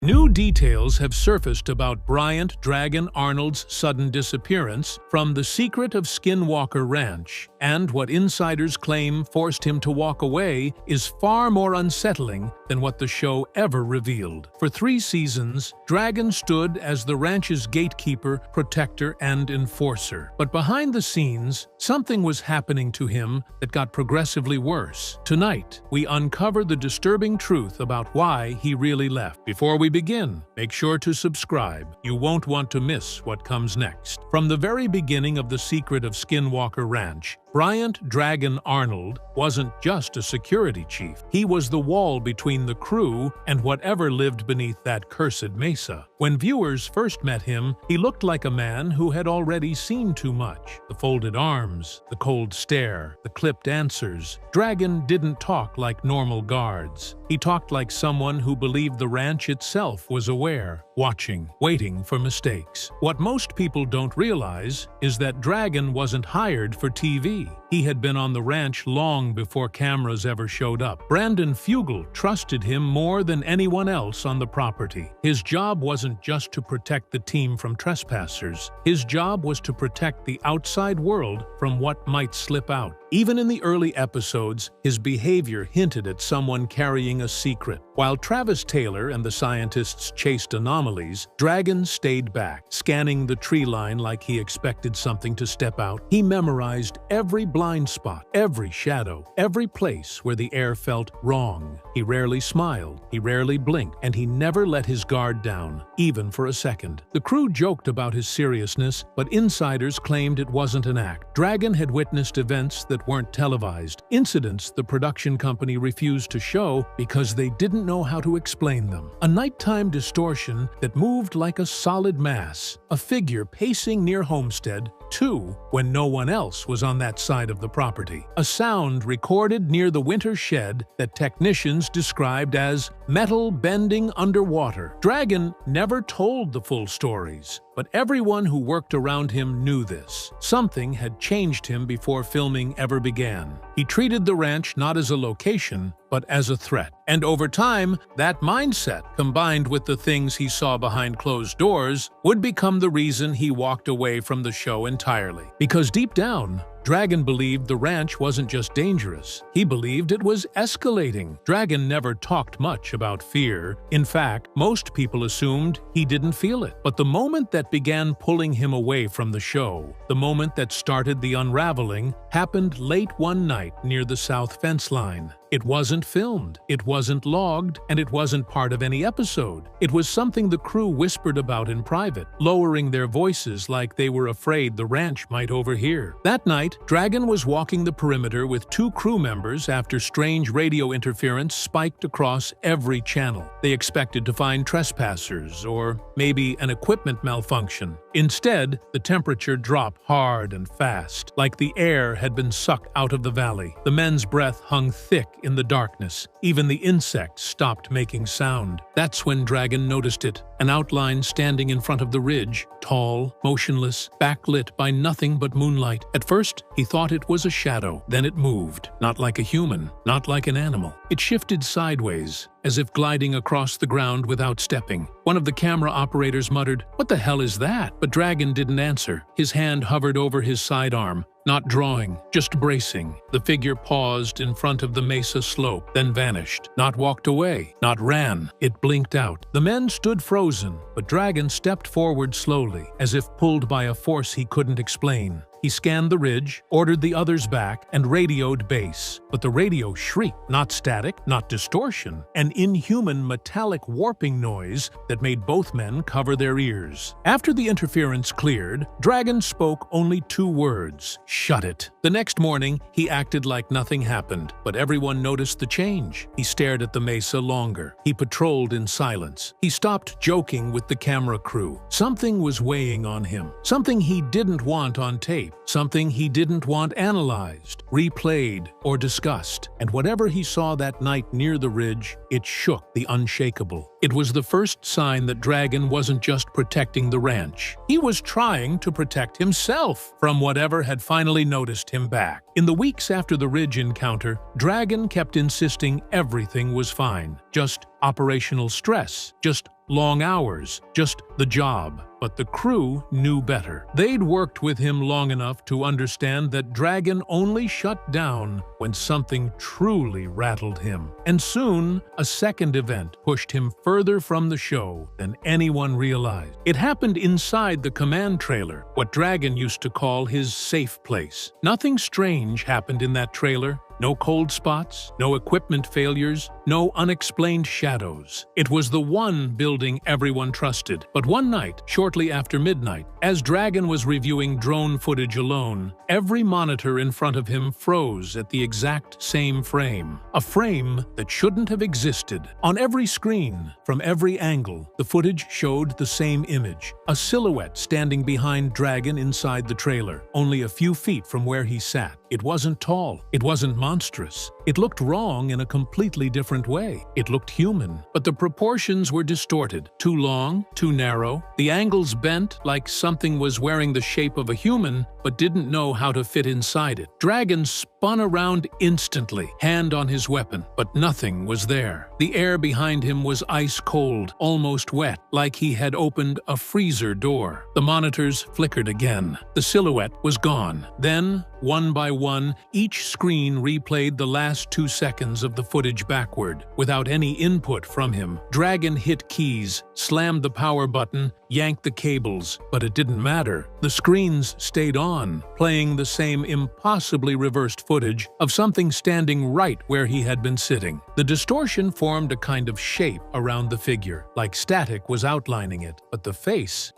New details have surfaced about Bryant Dragon Arnold's sudden disappearance from The Secret of Skinwalker Ranch, and what insiders claim forced him to walk away is far more unsettling than what the show ever revealed. For 3 seasons, Dragon stood as the ranch's gatekeeper, protector, and enforcer. But behind the scenes, something was happening to him that got progressively worse. Tonight, we uncover the disturbing truth about why he really left. Before we begin, make sure to subscribe. You won't want to miss what comes next. From the very beginning of The Secret of Skinwalker Ranch, Bryant Dragon Arnold wasn't just a security chief. He was the wall between the crew and whatever lived beneath that cursed mesa. When viewers first met him, he looked like a man who had already seen too much. The folded arms, the cold stare, the clipped answers. Dragon didn't talk like normal guards. He talked like someone who believed the ranch itself was aware, watching, waiting for mistakes. What most people don't realize is that Dragon wasn't hired for TV. He had been on the ranch long before cameras ever showed up. Brandon Fugel trusted him more than anyone else on the property. His job wasn't just to protect the team from trespassers. His job was to protect the outside world from what might slip out. Even in the early episodes, his behavior hinted at someone carrying a secret. While Travis Taylor and the scientists chased anomalies, Dragon stayed back, scanning the tree line like he expected something to step out. He memorized every blind spot, every shadow, every place where the air felt wrong. He rarely smiled, he rarely blinked, and he never let his guard down, even for a second. The crew joked about his seriousness, but insiders claimed it wasn't an act. Dragon had witnessed events that weren't televised, incidents the production company refused to show because they didn't know how to explain them. A nighttime distortion that moved like a solid mass, a figure pacing near Homestead, 2 when no one else was on that side of the property. A sound recorded near the winter shed that technicians described as metal bending underwater. Dragon never told the full stories, but everyone who worked around him knew this. Something had changed him before filming ever began. He treated the ranch not as a location, but as a threat. And over time, that mindset, combined with the things he saw behind closed doors, would become the reason he walked away from the show entirely. Because deep down, Dragon believed the ranch wasn't just dangerous. He believed it was escalating. Dragon never talked much about fear. In fact, most people assumed he didn't feel it. But the moment that began pulling him away from the show, the moment that started the unraveling, happened late one night near the south fence line. It wasn't filmed, it wasn't logged, and it wasn't part of any episode. It was something the crew whispered about in private, lowering their voices like they were afraid the ranch might overhear. That night, Dragon was walking the perimeter with 2 crew members after strange radio interference spiked across every channel. They expected to find trespassers or maybe an equipment malfunction. Instead, the temperature dropped hard and fast, like the air had been sucked out of the valley. The men's breath hung thick in the darkness. Even the insects stopped making sound. That's when Dragon noticed it, an outline standing in front of the ridge, tall, motionless, backlit by nothing but moonlight. At first, he thought it was a shadow. Then it moved, not like a human, not like an animal. It shifted sideways, as if gliding across the ground without stepping. One of the camera operators muttered, "What the hell is that?" But Dragon didn't answer. His hand hovered over his sidearm, not drawing, just bracing. The figure paused in front of the mesa slope, then vanished. Not walked away, not ran. It blinked out. The men stood frozen, but Dragon stepped forward slowly, as if pulled by a force he couldn't explain. He scanned the ridge, ordered the others back, and radioed base. But the radio shrieked, not static, not distortion, an inhuman metallic warping noise that made both men cover their ears. After the interference cleared, Dragon spoke only 2 words: "Shut it." The next morning, he acted like nothing happened, but everyone noticed the change. He stared at the mesa longer. He patrolled in silence. He stopped joking with the camera crew. Something was weighing on him. Something he didn't want on tape. Something he didn't want analyzed, replayed, or discussed. And whatever he saw that night near the ridge, it shook the unshakable. It was the first sign that Dragon wasn't just protecting the ranch. He was trying to protect himself from whatever had finally noticed him back. In the weeks after the ridge encounter, Dragon kept insisting everything was fine. Just operational stress, just long hours, just the job. But the crew knew better. They'd worked with him long enough to understand that Dragon only shut down when something truly rattled him. And soon, a second event pushed him further from the show than anyone realized. It happened inside the command trailer, what Dragon used to call his safe place. Nothing strange happened in that trailer. No cold spots, no equipment failures, no unexplained shadows. It was the one building everyone trusted. But one night, shortly after midnight, as Dragon was reviewing drone footage alone, every monitor in front of him froze at the exact same frame. A frame that shouldn't have existed. On every screen, from every angle, the footage showed the same image. A silhouette standing behind Dragon inside the trailer, only a few feet from where he sat. It wasn't tall. It wasn't monstrous. It looked wrong in a completely different way. It looked human, but the proportions were distorted. Too long, too narrow. The angles bent like something was wearing the shape of a human, but didn't know how to fit inside it. Dragon spun around instantly, hand on his weapon, but nothing was there. The air behind him was ice cold, almost wet, like he had opened a freezer door. The monitors flickered again. The silhouette was gone. Then, one by one, each screen replayed the last 2 seconds of the footage backward, without any input from him. Dragon hit keys, slammed the power button, yanked the cables, but it didn't matter. The screens stayed on, playing the same impossibly reversed footage of something standing right where he had been sitting. The distortion formed a kind of shape around the figure, like static was outlining it. But the face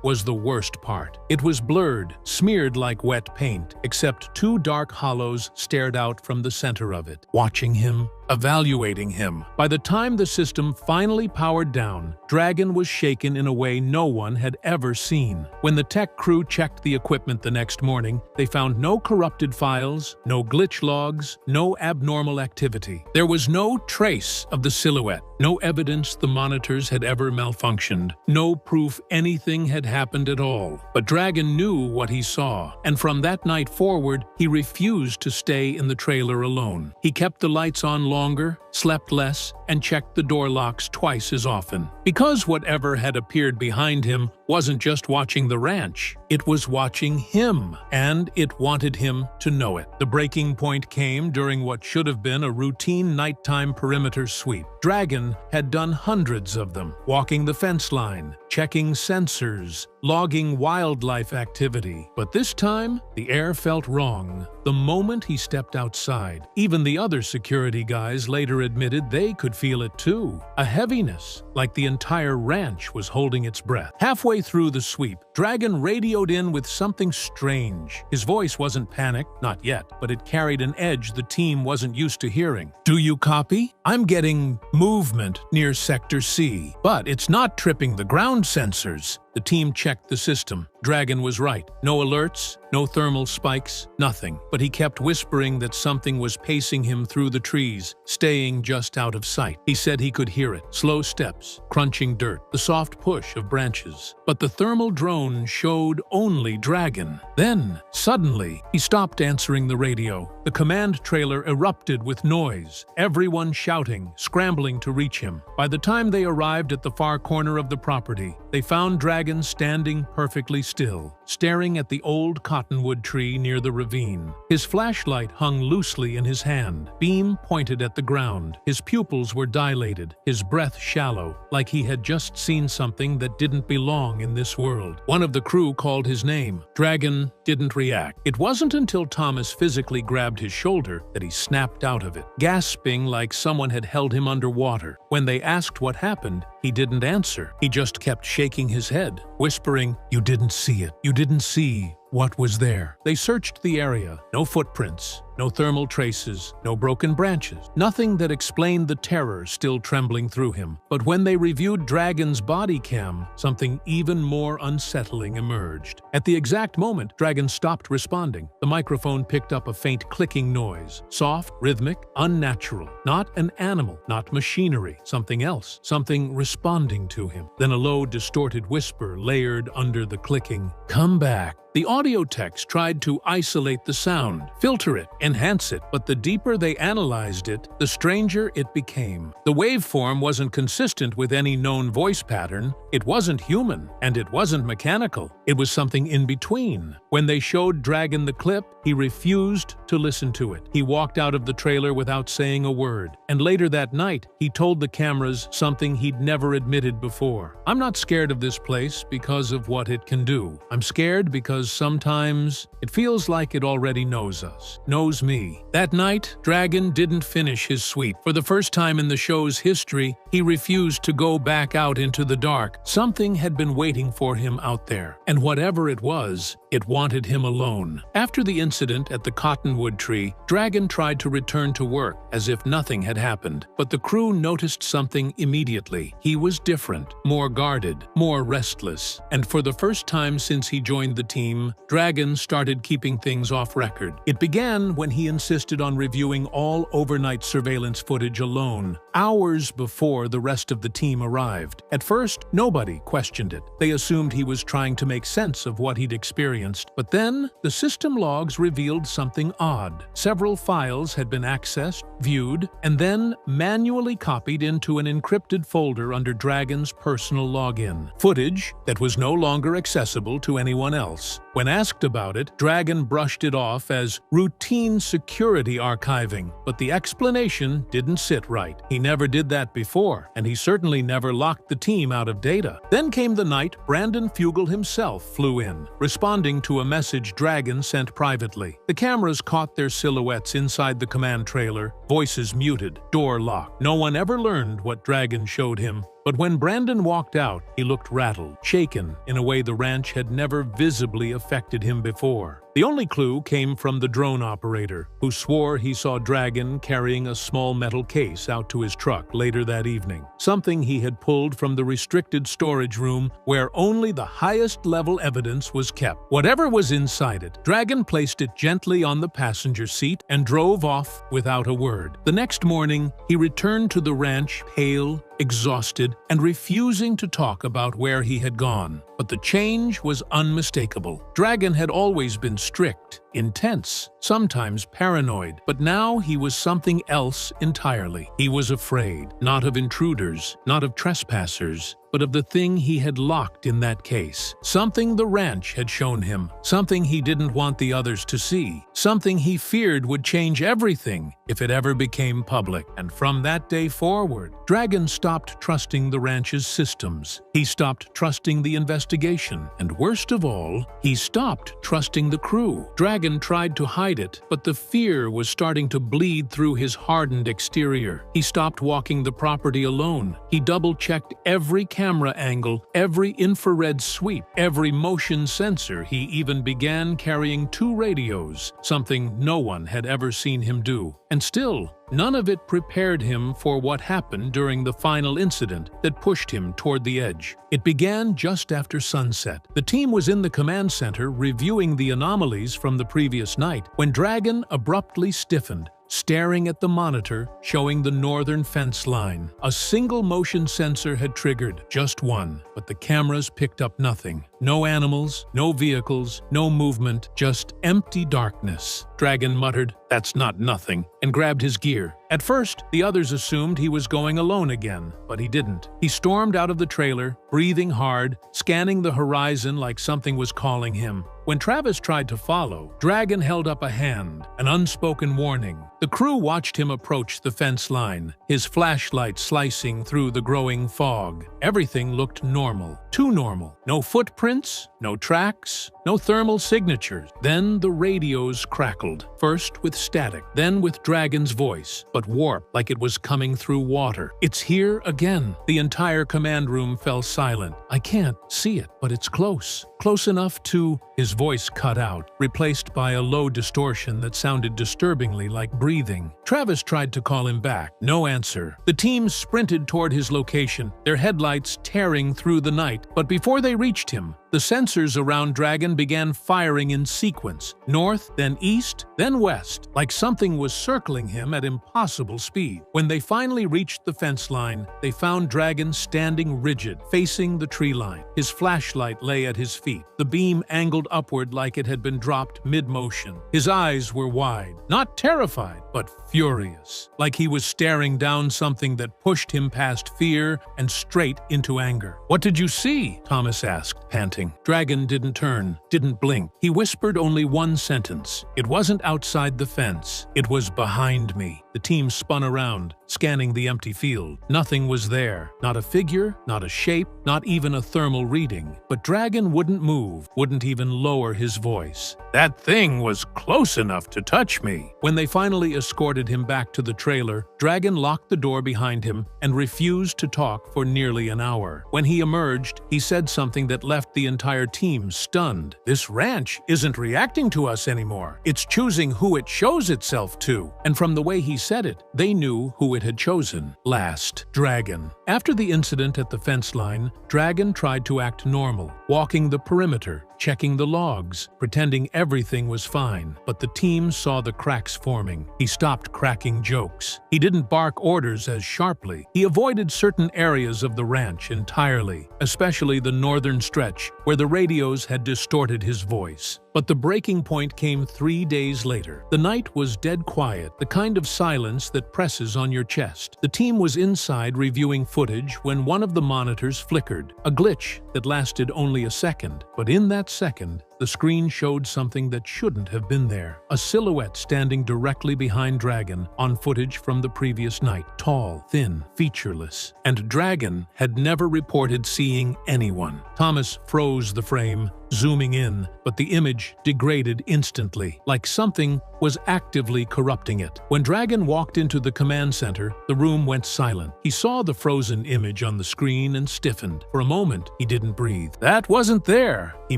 was the worst part. It was blurred, smeared like wet paint, except 2 dark hollows stared out from the center of it, watching him, evaluating him. By the time the system finally powered down, Dragon was shaken in a way no one had ever seen. When the tech crew checked the equipment the next morning, they found no corrupted files, no glitch logs, no abnormal activity. There was no trace of the silhouette, no evidence the monitors had ever malfunctioned, no proof anything had happened at all. But Dragon knew what he saw, and from that night forward, he refused to stay in the trailer alone. He kept the lights on longer, slept less, and checked the door locks twice as often. Because whatever had appeared behind him wasn't just watching the ranch, it was watching him, and it wanted him to know it. The breaking point came during what should have been a routine nighttime perimeter sweep. Dragon had done hundreds of them, walking the fence line, checking sensors, logging wildlife activity. But this time, the air felt wrong. The moment he stepped outside, even the other security guys later admitted they could feel it too. A heaviness, like the entire ranch was holding its breath. Halfway through the sweep, Dragon radioed in with something strange. His voice wasn't panicked, not yet, but it carried an edge the team wasn't used to hearing. "Do you copy? I'm getting movement near Sector C, but it's not tripping the ground sensors." The team checked the system. Dragon was right. No alerts, no thermal spikes, nothing. But he kept whispering that something was pacing him through the trees, staying just out of sight. He said he could hear it. Slow steps, crunching dirt, the soft push of branches. But the thermal drone showed only Dragon. Then, suddenly, he stopped answering the radio. The command trailer erupted with noise, everyone shouting, scrambling to reach him. By the time they arrived at the far corner of the property, they found Dragon standing perfectly still, staring at the old cottonwood tree near the ravine. His flashlight hung loosely in his hand, beam pointed at the ground. His pupils were dilated, his breath shallow, like he had just seen something that didn't belong in this world. One of the crew called his name. Dragon didn't react. It wasn't until Thomas physically grabbed his shoulder that he snapped out of it, gasping like someone had held him underwater. When they asked what happened, he didn't answer. He just kept shaking his head, whispering, "You didn't see it. You didn't see what was there." They searched the area. No footprints, no thermal traces, no broken branches. Nothing that explained the terror still trembling through him. But when they reviewed Dragon's body cam, something even more unsettling emerged. At the exact moment Dragon stopped responding, the microphone picked up a faint clicking noise. Soft, rhythmic, unnatural. Not an animal, not machinery. Something else. Something responding to him. Then a low, distorted whisper layered under the clicking. "Come back. The audio techs tried to isolate the sound, filter it, enhance it, but the deeper they analyzed it, the stranger it became. The waveform wasn't consistent with any known voice pattern, it wasn't human, and it wasn't mechanical. It was something in between. When they showed Dragon the clip, he refused to listen to it. He walked out of the trailer without saying a word. And later that night, he told the cameras something he'd never admitted before. "I'm not scared of this place because of what it can do. I'm scared because sometimes it feels like it already knows us, knows me." That night, Dragon didn't finish his sweep. For the first time in the show's history, he refused to go back out into the dark. Something had been waiting for him out there, and whatever it was, it wanted him alone. After the incident at the cottonwood tree, Dragon tried to return to work as if nothing had happened, but the crew noticed something immediately. He was different, more guarded, more restless, and for the first time since he joined the team, Dragon started keeping things off record. It began when he insisted on reviewing all overnight surveillance footage alone, hours before the rest of the team arrived. At first, nobody questioned it. They assumed he was trying to make sense of what he'd experienced. But then, the system logs revealed something odd. Several files had been accessed, viewed, and then manually copied into an encrypted folder under Dragon's personal login. Footage that was no longer accessible to anyone else. When asked about it, Dragon brushed it off as routine security archiving, but the explanation didn't sit right. He never did that before, and he certainly never locked the team out of data. Then came the night Brandon Fugel himself flew in, responding to a message Dragon sent privately. The cameras caught their silhouettes inside the command trailer, voices muted, door locked. No one ever learned what Dragon showed him. But when Brandon walked out, he looked rattled, shaken in a way the ranch had never visibly affected him before. The only clue came from the drone operator, who swore he saw Dragon carrying a small metal case out to his truck later that evening, something he had pulled from the restricted storage room where only the highest-level evidence was kept. Whatever was inside it, Dragon placed it gently on the passenger seat and drove off without a word. The next morning, he returned to the ranch pale, exhausted, and refusing to talk about where he had gone. But the change was unmistakable. Dragon had always been strict, intense, sometimes paranoid, but now he was something else entirely. He was afraid, not of intruders, not of trespassers, but of the thing he had locked in that case. Something the ranch had shown him, something he didn't want the others to see, something he feared would change everything if it ever became public. And from that day forward, Dragon stopped trusting the ranch's systems. He stopped trusting the investigation, and worst of all, he stopped trusting the crew. Dragon tried to hide it, but the fear was starting to bleed through his hardened exterior. He stopped walking the property alone. He double-checked every camera angle, every infrared sweep, every motion sensor. He even began carrying 2 radios, something no one had ever seen him do. And still, none of it prepared him for what happened during the final incident that pushed him toward the edge. It began just after sunset. The team was in the command center reviewing the anomalies from the previous night when Dragon abruptly stiffened, staring at the monitor showing the northern fence line. A single motion sensor had triggered, just one, but the cameras picked up nothing. No animals, no vehicles, no movement, just empty darkness. Dragon muttered, "That's not nothing," and grabbed his gear. At first, the others assumed he was going alone again, but he didn't. He stormed out of the trailer, breathing hard, scanning the horizon like something was calling him. When Travis tried to follow, Dragon held up a hand, an unspoken warning. The crew watched him approach the fence line, his flashlight slicing through the growing fog. Everything looked normal, too normal. No footprints, no tracks, no thermal signatures. Then the radios crackled, first with static, then with Dragon's voice, but warped like it was coming through water. "It's here again." The entire command room fell silent. "I can't see it, but it's close. Close enough to..." His voice cut out, replaced by a low distortion that sounded disturbingly like breathing. Travis tried to call him back. No answer. The team sprinted toward his location, their headlights tearing through the night. But before they reached him, the sensors around Dragon began firing in sequence, north, then east, then west, like something was circling him at impossible speed. When they finally reached the fence line, they found Dragon standing rigid, facing the tree line. His flashlight lay at his feet, the beam angled upward like it had been dropped mid-motion. His eyes were wide, not terrified, but furious, like he was staring down something that pushed him past fear and straight into anger. "What did you see?" Thomas asked, panting. Dragon didn't turn, didn't blink. He whispered only one sentence. "It wasn't outside the fence. It was behind me." The team spun around, scanning the empty field. Nothing was there. Not a figure, not a shape, not even a thermal reading. But Dragon wouldn't move, wouldn't even lower his voice. "That thing was close enough to touch me." When they finally escorted him back to the trailer, Dragon locked the door behind him and refused to talk for nearly an hour. When he emerged, he said something that left the entire team stunned. "This ranch isn't reacting to us anymore. It's choosing who it shows itself to." And from the way he said it, they knew who it had chosen. Last, Dragon. After the incident at the fence line, Dragon tried to act normal, walking the perimeter, checking the logs, pretending everything was fine. But the team saw the cracks forming. He stopped cracking jokes. He didn't bark orders as sharply. He avoided certain areas of the ranch entirely, especially the northern stretch, where the radios had distorted his voice. But the breaking point came 3 days later. The night was dead quiet, the kind of silence that presses on your chest. The team was inside reviewing footage when one of the monitors flickered, a glitch that lasted only a second. But in that second, the screen showed something that shouldn't have been there. A silhouette standing directly behind Dragon on footage from the previous night. Tall, thin, featureless. And Dragon had never reported seeing anyone. Thomas froze the frame, zooming in, but the image degraded instantly, like something was actively corrupting it. When Dragon walked into the command center, the room went silent. He saw the frozen image on the screen and stiffened. For a moment, he didn't breathe. "That wasn't there," he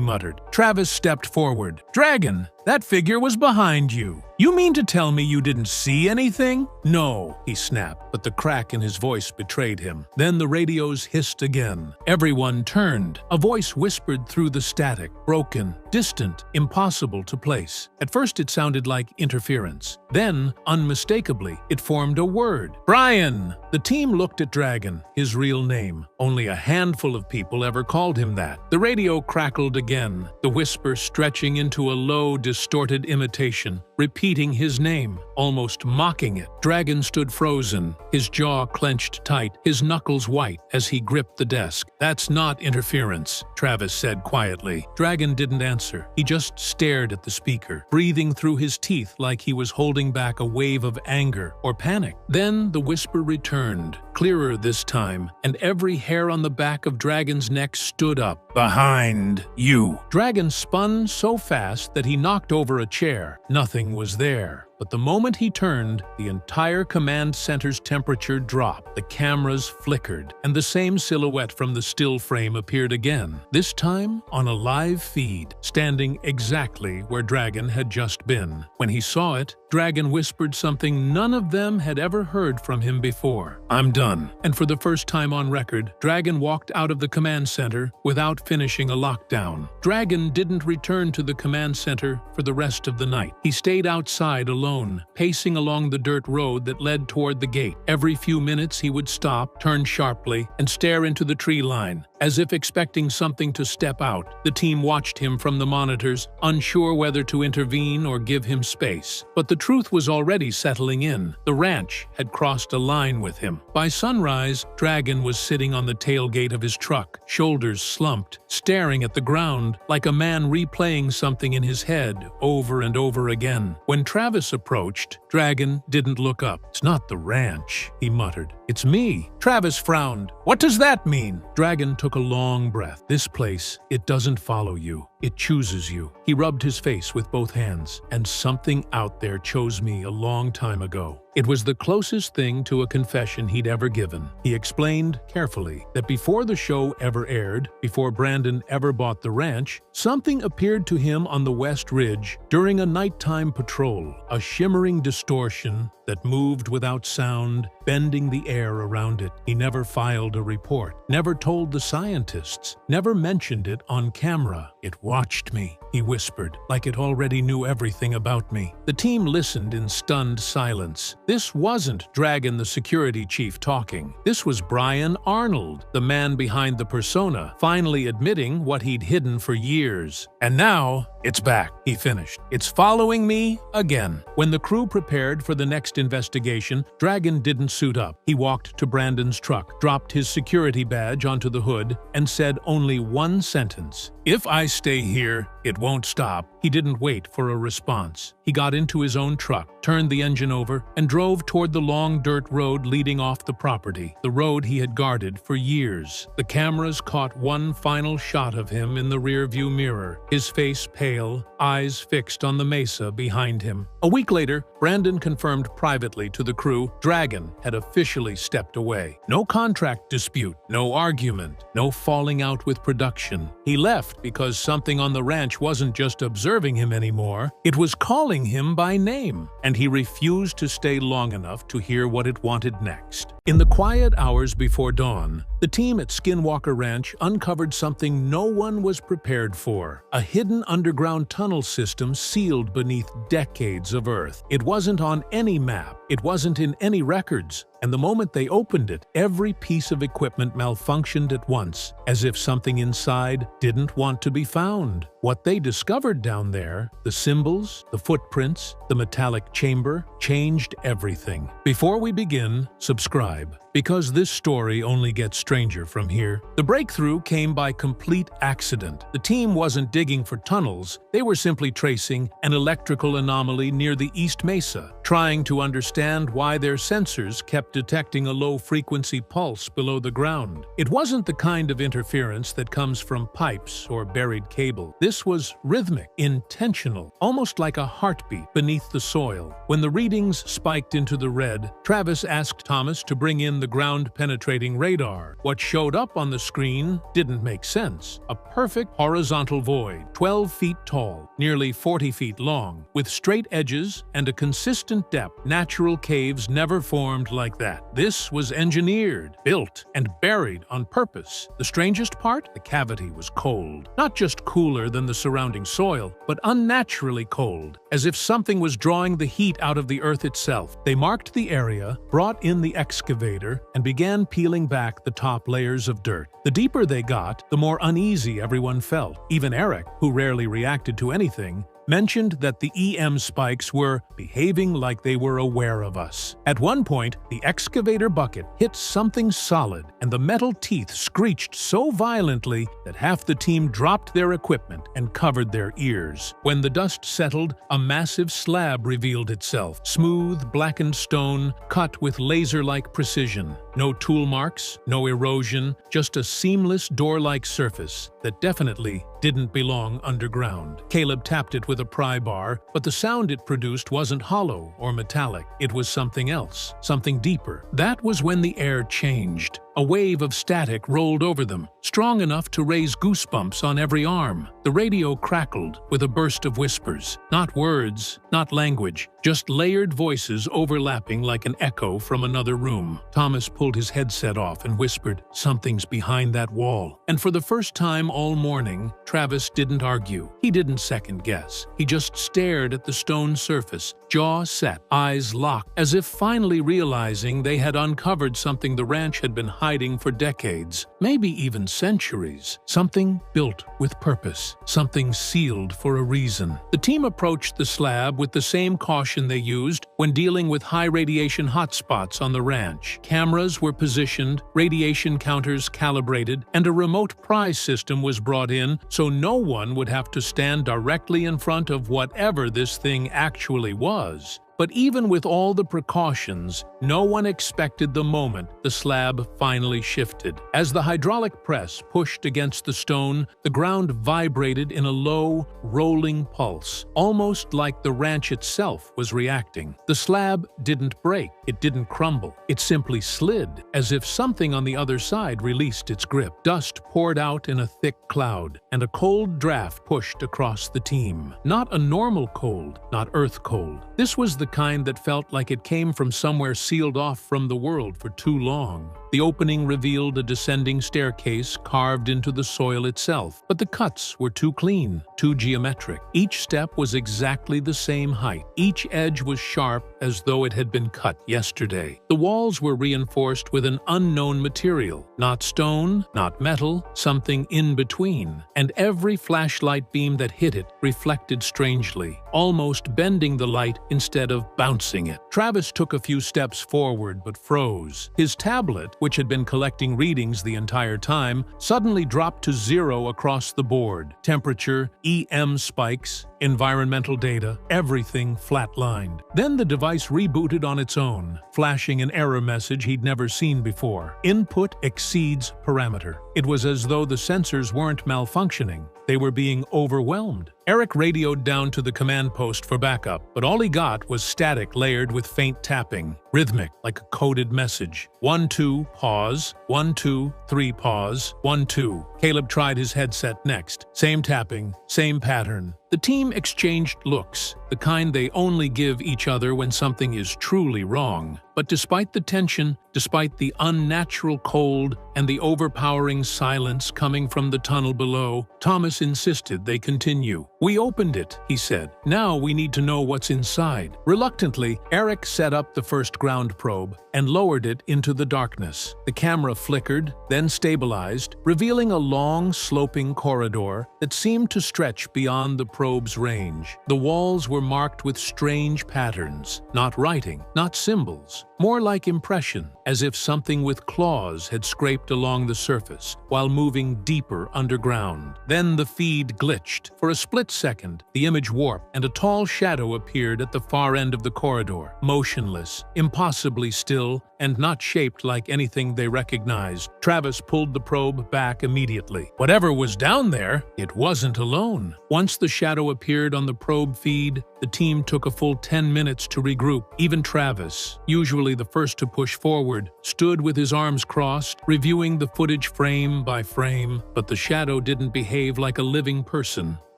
muttered. Travis stepped forward. "Dragon, that figure was behind you. You mean to tell me you didn't see anything?" "No," he snapped, but the crack in his voice betrayed him. Then the radios hissed again. Everyone turned. A voice whispered through the static, broken, distant, impossible to place. At first it sounded like interference. Then, unmistakably, it formed a word. "Brian!" The team looked at Dragon, his real name. Only a handful of people ever called him that. The radio crackled again, the whisper stretching into a low, distorted imitation, repeating his name, almost mocking it. Dragon stood frozen, his jaw clenched tight, his knuckles white as he gripped the desk. "That's not interference," Travis said quietly. Dragon didn't answer. He just stared at the speaker, breathing through his teeth like he was holding back a wave of anger or panic. Then the whisper returned, clearer this time, and every hair on the back of Dragon's neck stood up. "Behind you." Dragon spun so fast that he knocked over a chair. Nothing was there. But the moment he turned, the entire command center's temperature dropped, the cameras flickered, and the same silhouette from the still frame appeared again, this time on a live feed, standing exactly where Dragon had just been. When he saw it, Dragon whispered something none of them had ever heard from him before. "I'm done." And for the first time on record, Dragon walked out of the command center without finishing a lockdown. Dragon didn't return to the command center for the rest of the night. He stayed outside alone, pacing along the dirt road that led toward the gate. Every few minutes he would stop, turn sharply, and stare into the tree line, as if expecting something to step out. The team watched him from the monitors, unsure whether to intervene or give him space. But the truth was already settling in. The ranch had crossed a line with him. By sunrise, Dragon was sitting on the tailgate of his truck, shoulders slumped, staring at the ground like a man replaying something in his head over and over again. When Travis approached, Dragon didn't look up. "It's not the ranch," he muttered. "It's me." Travis frowned. "What does that mean?" Dragon took a long breath. "This place, it doesn't follow you. It chooses you." He rubbed his face with both hands. "And something out there chose me a long time ago." It was the closest thing to a confession he'd ever given. He explained carefully that before the show ever aired, before Brandon ever bought the ranch, something appeared to him on the West Ridge during a nighttime patrol, a shimmering distortion that moved without sound, bending the air around it. He never filed a report, never told the scientists, never mentioned it on camera. "It watched me," he whispered, like it already knew everything about me. The team listened in stunned silence. This wasn't Dragon the security chief talking. This was Brian Arnold, the man behind the persona, finally admitting what he'd hidden for years. "And now, it's back," he finished. "It's following me again." When the crew prepared for the next investigation, Dragon didn't suit up. He walked to Brandon's truck, dropped his security badge onto the hood, and said only one sentence: "If I stay here, it won't stop." He didn't wait for a response. He got into his own truck, turned the engine over, and drove toward the long dirt road leading off the property, the road he had guarded for years. The cameras caught one final shot of him in the rearview mirror, his face pale, eyes fixed on the mesa behind him. A week later, Brandon confirmed privately to the crew Dragon had officially stepped away. No contract dispute, no argument, no falling out with production. He left because something on the ranch wasn't just observing him anymore, it was calling him by name, and he refused to stay long enough to hear what it wanted next. In the quiet hours before dawn, the team at Skinwalker Ranch uncovered something no one was prepared for: a hidden underground tunnel system sealed beneath decades of earth. It wasn't on any map, it wasn't in any records, and the moment they opened it, every piece of equipment malfunctioned at once, as if something inside didn't want to be found. What they discovered down there, the symbols, the footprints, the metallic chamber, changed everything. Before we begin, subscribe, because this story only gets stranger from here. The breakthrough came by complete accident. The team wasn't digging for tunnels, they were simply tracing an electrical anomaly near the East Mesa, trying to understand why their sensors kept detecting a low-frequency pulse below the ground. It wasn't the kind of interference that comes from pipes or buried cable. This was rhythmic, intentional, almost like a heartbeat beneath the soil. When the readings spiked into the red, Travis asked Thomas to bring in the ground-penetrating radar. What showed up on the screen didn't make sense. A perfect horizontal void, 12 feet tall, nearly 40 feet long, with straight edges and a consistent depth. Natural caves never formed like that. This was engineered, built, and buried on purpose. The strangest part? The cavity was cold. Not just cooler than the surrounding soil, but unnaturally cold, as if something was drawing the heat out of the earth itself. They marked the area, brought in the excavator, and began peeling back the top layers of dirt. The deeper they got, the more uneasy everyone felt. Even Eric, who rarely reacted to anything, mentioned that the EM spikes were behaving like they were aware of us. At one point, the excavator bucket hit something solid, and the metal teeth screeched so violently that half the team dropped their equipment and covered their ears. When the dust settled, a massive slab revealed itself, smooth, blackened stone, cut with laser-like precision. No tool marks, no erosion, just a seamless door-like surface that definitely didn't belong underground. Caleb tapped it with a pry bar, but the sound it produced wasn't hollow or metallic. It was something else, something deeper. That was when the air changed. A wave of static rolled over them, strong enough to raise goosebumps on every arm. The radio crackled with a burst of whispers. Not words, not language, just layered voices overlapping like an echo from another room. Thomas pulled his headset off and whispered, "Something's behind that wall." And for the first time all morning, Travis didn't argue. He didn't second guess. He just stared at the stone surface, jaw set, eyes locked, as if finally realizing they had uncovered something the ranch had been hiding for decades, maybe even centuries. Something built with purpose, something sealed for a reason. The team approached the slab with the same caution they used when dealing with high radiation hotspots on the ranch. Cameras were positioned, radiation counters calibrated, and a remote prize system was brought in so no one would have to stand directly in front of whatever this thing actually was. But even with all the precautions, no one expected the moment the slab finally shifted. As the hydraulic press pushed against the stone, the ground vibrated in a low, rolling pulse, almost like the ranch itself was reacting. The slab didn't break, it didn't crumble, it simply slid, as if something on the other side released its grip. Dust poured out in a thick cloud, and a cold draft pushed across the team. Not a normal cold, not earth cold. This was the kind that felt like it came from somewhere sealed off from the world for too long. The opening revealed a descending staircase carved into the soil itself, but the cuts were too clean, too geometric. Each step was exactly the same height. Each edge was sharp as though it had been cut yesterday. The walls were reinforced with an unknown material, not stone, not metal, something in between, and every flashlight beam that hit it reflected strangely, almost bending the light instead of bouncing it. Travis took a few steps forward but froze. His tablet, which had been collecting readings the entire time, suddenly dropped to 0 across the board. Temperature, EM spikes, environmental data, everything flatlined. Then the device rebooted on its own, flashing an error message he'd never seen before. Input exceeds parameter. It was as though the sensors weren't malfunctioning. They were being overwhelmed. Eric radioed down to the command post for backup, but all he got was static layered with faint tapping, rhythmic like a coded message. 1, 2, pause. 1, 2, 3, pause. 1, 2. Caleb tried his headset next. Same tapping, same pattern. The team exchanged looks, the kind they only give each other when something is truly wrong. But despite the tension, despite the unnatural cold and the overpowering silence coming from the tunnel below, Thomas insisted they continue. "We opened it," he said. "Now we need to know what's inside." Reluctantly, Eric set up the first ground probe and lowered it into the darkness. The camera flickered, then stabilized, revealing a long, sloping corridor that seemed to stretch beyond the probe's range. The walls were marked with strange patterns, not writing, not symbols, more like impression, as if something with claws had scraped along the surface while moving deeper underground. Then the feed glitched. For a split second, the image warped, and a tall shadow appeared at the far end of the corridor, motionless, impossibly still, and not shaped like anything they recognized. Travis pulled the probe back immediately. Whatever was down there, it wasn't alone. Once the shadow appeared on the probe feed, the team took a full 10 minutes to regroup. Even Travis, usually the first to push forward, stood with his arms crossed, reviewing the footage frame by frame, but the shadow didn't behave like a living person,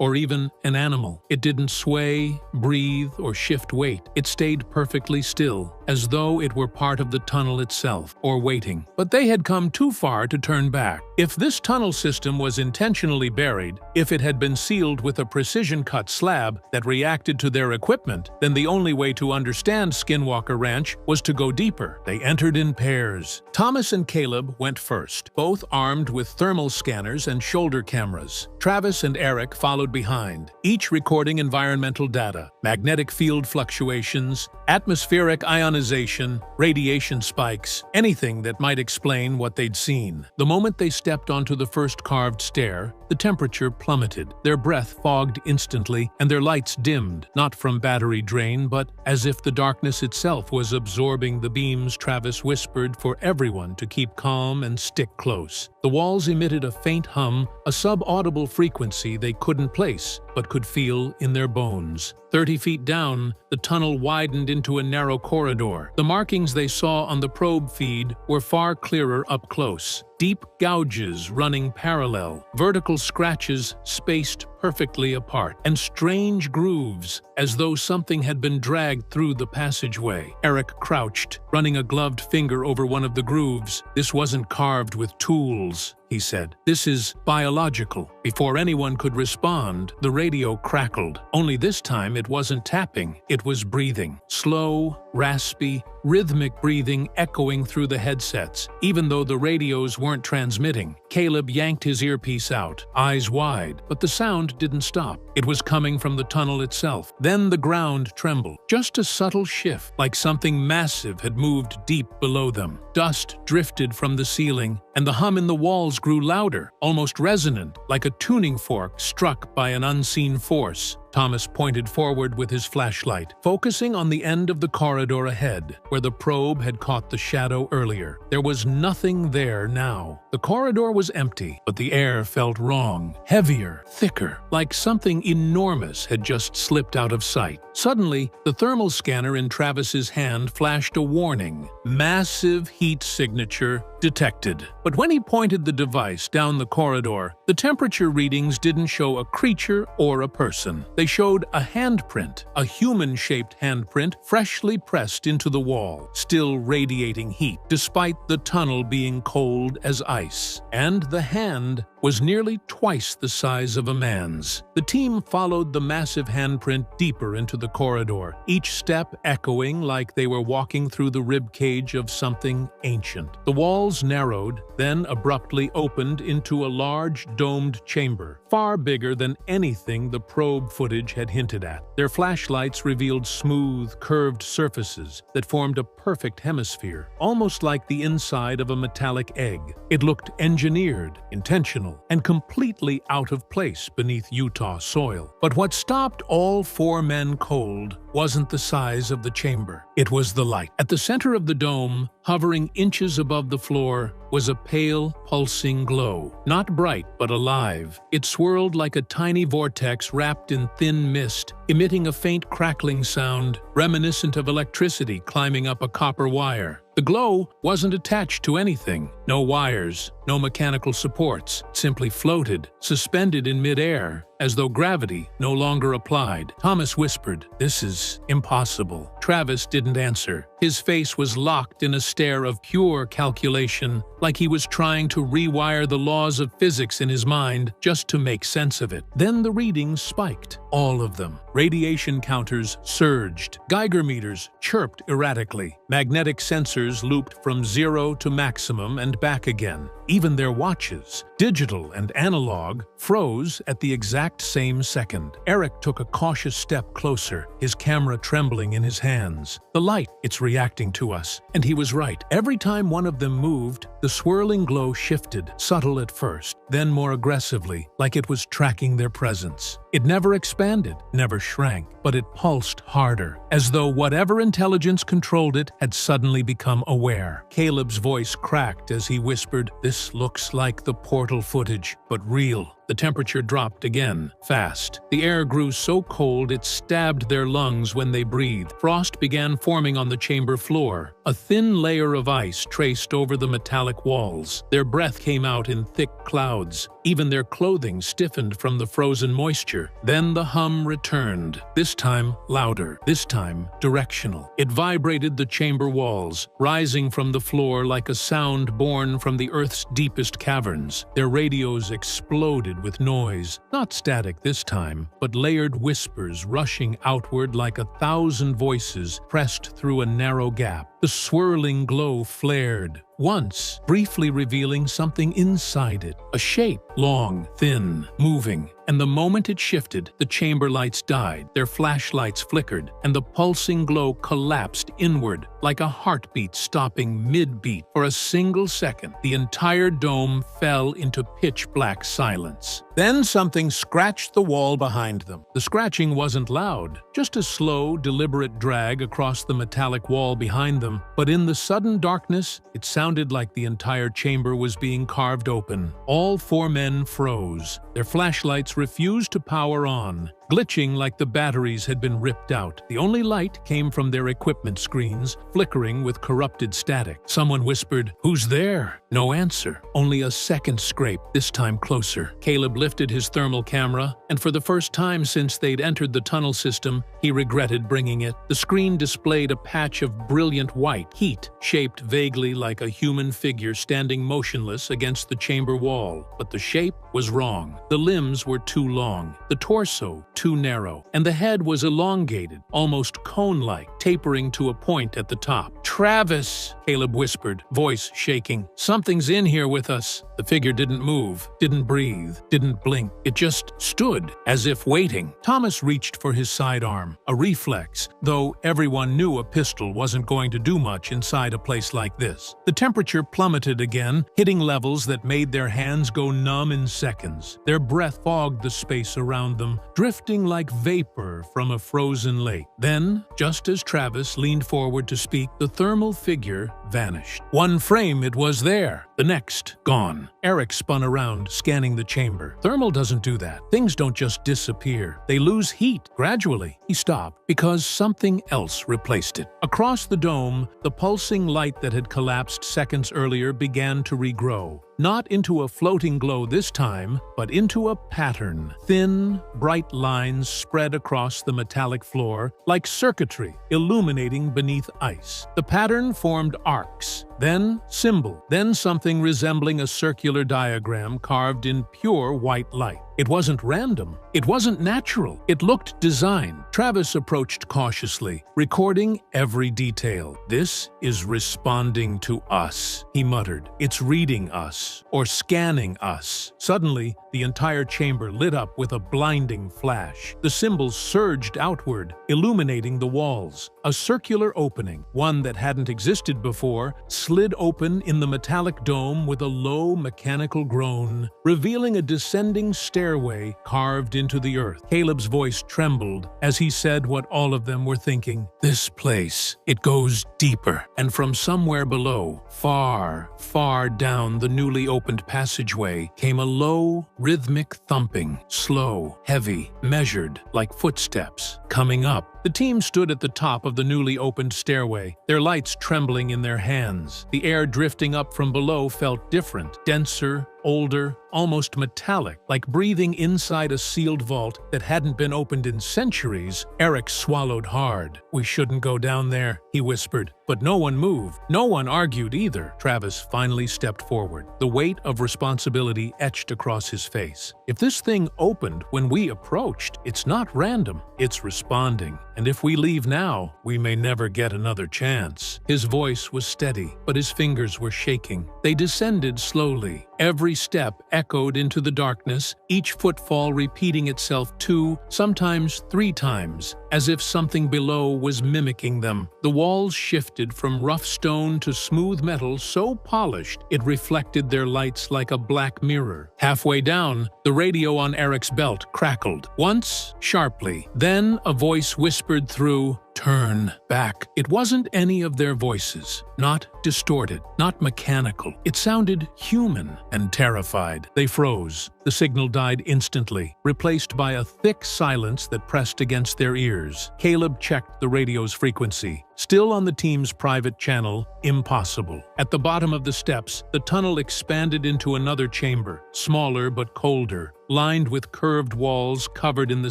or even an animal. It didn't sway, breathe, or shift weight. It stayed perfectly still, as though it were part of the tunnel itself, or waiting. But they had come too far to turn back. If this tunnel system was intentionally buried, if it had been sealed with a precision-cut slab that reacted to their equipment, then the only way to understand Skinwalker Ranch was to go deeper. They entered in pairs. Thomas and Caleb went first, both armed with thermal scanners and shoulder cameras. Travis and Eric followed behind, each recording environmental data, magnetic field fluctuations, atmospheric ionization, radiation spikes, anything that might explain what they'd seen. The moment they stepped onto the first carved stair, the temperature plummeted, their breath fogged instantly, and their lights dimmed, not from battery drain, but as if the darkness itself was absorbing the beams. Travis whispered for everyone to keep calm and stick close. The walls emitted a faint hum, a subaudible frequency they couldn't place, but could feel in their bones. 30 feet down, the tunnel widened into a narrow corridor. The markings they saw on the probe feed were far clearer up close. Deep gouges running parallel, vertical scratches spaced perfectly apart, and strange grooves, as though something had been dragged through the passageway. Eric crouched, running a gloved finger over one of the grooves. "This wasn't carved with tools," he said. "This is biological." Before anyone could respond, the radio crackled. Only this time it wasn't tapping, it was breathing. Slow, raspy, rhythmic breathing echoing through the headsets, even though the radios weren't transmitting. Caleb yanked his earpiece out, eyes wide, but the sound didn't stop. It was coming from the tunnel itself. Then the ground trembled. Just a subtle shift, like something massive had moved deep below them. Dust drifted from the ceiling, and the hum in the walls grew louder, almost resonant, like a tuning fork struck by an unseen force. Thomas pointed forward with his flashlight, focusing on the end of the corridor ahead, where the probe had caught the shadow earlier. There was nothing there now. The corridor was empty, but the air felt wrong, heavier, thicker, like something enormous had just slipped out of sight. Suddenly, the thermal scanner in Travis's hand flashed a warning. Massive heat signature detected. But when he pointed the device down the corridor, the temperature readings didn't show a creature or a person. They showed a handprint, a human-shaped handprint freshly pressed into the wall, still radiating heat, despite the tunnel being cold as ice. And the hand was nearly twice the size of a man's. The team followed the massive handprint deeper into the corridor, each step echoing like they were walking through the ribcage of something ancient. The walls narrowed, then abruptly opened into a large domed chamber, far bigger than anything the probe footage had hinted at. Their flashlights revealed smooth, curved surfaces that formed a perfect hemisphere, almost like the inside of a metallic egg. It looked engineered, intentional, and completely out of place beneath Utah soil. But what stopped all four men cold wasn't the size of the chamber. It was the light. At the center of the dome, hovering inches above the floor, was a pale, pulsing glow. Not bright, but alive. It swirled like a tiny vortex wrapped in thin mist, emitting a faint crackling sound, reminiscent of electricity climbing up a copper wire. The glow wasn't attached to anything. No wires, no mechanical supports, simply floated, suspended in midair, as though gravity no longer applied. Thomas whispered, "This is impossible." Travis didn't answer. His face was locked in a stare of pure calculation, like he was trying to rewire the laws of physics in his mind just to make sense of it. Then the readings spiked. All of them. Radiation counters surged. Geiger meters chirped erratically. Magnetic sensors looped from 0 to maximum and back again. Even their watches, digital and analog, froze at the exact same second. Eric took a cautious step closer, his camera trembling in his hands. The light, it's reacting to us. And he was right. Every time one of them moved, the swirling glow shifted, subtle at first, then more aggressively, like it was tracking their presence. It never expanded, never shrank, but it pulsed harder, as though whatever intelligence controlled it had suddenly become aware. Caleb's voice cracked as he whispered, "This looks like the portal footage, but real." The temperature dropped again, fast. The air grew so cold it stabbed their lungs when they breathed. Frost began forming on the chamber floor. A thin layer of ice traced over the metallic walls. Their breath came out in thick clouds. Even their clothing stiffened from the frozen moisture. Then the hum returned, this time louder, this time directional. It vibrated the chamber walls, rising from the floor like a sound born from the Earth's deepest caverns. Their radios exploded with noise, not static this time, but layered whispers rushing outward like 1,000 voices pressed through a narrow gap. The swirling glow flared, once briefly revealing something inside it, a shape, long, thin, moving. And the moment it shifted, the chamber lights died, their flashlights flickered, and the pulsing glow collapsed inward, like a heartbeat stopping mid-beat. For a single second, the entire dome fell into pitch-black silence. Then something scratched the wall behind them. The scratching wasn't loud, just a slow, deliberate drag across the metallic wall behind them, but in the sudden darkness, it sounded like the entire chamber was being carved open. All four men froze. Their flashlights refused to power on, glitching like the batteries had been ripped out. The only light came from their equipment screens, flickering with corrupted static. Someone whispered, "Who's there?" No answer. Only a second scrape, this time closer. Caleb lifted his thermal camera, and for the first time since they'd entered the tunnel system, he regretted bringing it. The screen displayed a patch of brilliant white heat, shaped vaguely like a human figure standing motionless against the chamber wall. But the shape was wrong. The limbs were too long, the torso too narrow, and the head was elongated, almost cone-like, tapering to a point at the top. "Travis," Caleb whispered, voice shaking. "Something's in here with us." The figure didn't move, didn't breathe, didn't blink. It just stood, as if waiting. Thomas reached for his sidearm, a reflex, though everyone knew a pistol wasn't going to do much inside a place like this. The temperature plummeted again, hitting levels that made their hands go numb in seconds. Their breath fogged the space around them, drifting like vapor from a frozen lake. Then, just as Travis leaned forward to speak, the thermal figure vanished. One frame, it was there. The next, gone. Eric spun around, scanning the chamber. Thermal doesn't do that. Things don't just disappear. They lose heat gradually. He stopped because something else replaced it. Across the dome, the pulsing light that had collapsed seconds earlier began to regrow. Not into a floating glow this time, but into a pattern. Thin, bright lines spread across the metallic floor like circuitry illuminating beneath ice. The pattern formed arcs, then symbol, then something resembling a circular diagram carved in pure white light. It wasn't random. It wasn't natural. It looked designed. Travis approached cautiously, recording every detail. "This is responding to us," he muttered. "It's reading us, or scanning us." Suddenly, the entire chamber lit up with a blinding flash. The symbols surged outward, illuminating the walls. A circular opening, one that hadn't existed before, slid open in the metallic dome with a low mechanical groan, revealing a descending stairway carved into the earth. Caleb's voice trembled as he said what all of them were thinking. "This place, it goes deeper." And from somewhere below, far, far down the newly opened passageway, came a low, rhythmic thumping, slow, heavy, measured, like footsteps, coming up. The team stood at the top of the newly opened stairway, their lights trembling in their hands. The air drifting up from below felt different, denser, older, almost metallic, like breathing inside a sealed vault that hadn't been opened in centuries. Eric swallowed hard. "We shouldn't go down there," he whispered. But no one moved. No one argued either. Travis finally stepped forward, the weight of responsibility etched across his face. "If this thing opened when we approached, it's not random. It's responding. And if we leave now, we may never get another chance." His voice was steady, but his fingers were shaking. They descended slowly. Every step echoed into the darkness, each footfall repeating itself 2, sometimes 3 times, as if something below was mimicking them. The walls shifted from rough stone to smooth metal so polished it reflected their lights like a black mirror. Halfway down, the radio on Eric's belt crackled. Once, sharply. Then a voice whispered through, "Turn back." It wasn't any of their voices. Not distorted, not mechanical. It sounded human and terrified. They froze. The signal died instantly, replaced by a thick silence that pressed against their ears. Caleb checked the radio's frequency. Still on the team's private channel, impossible. At the bottom of the steps, the tunnel expanded into another chamber, smaller but colder, lined with curved walls covered in the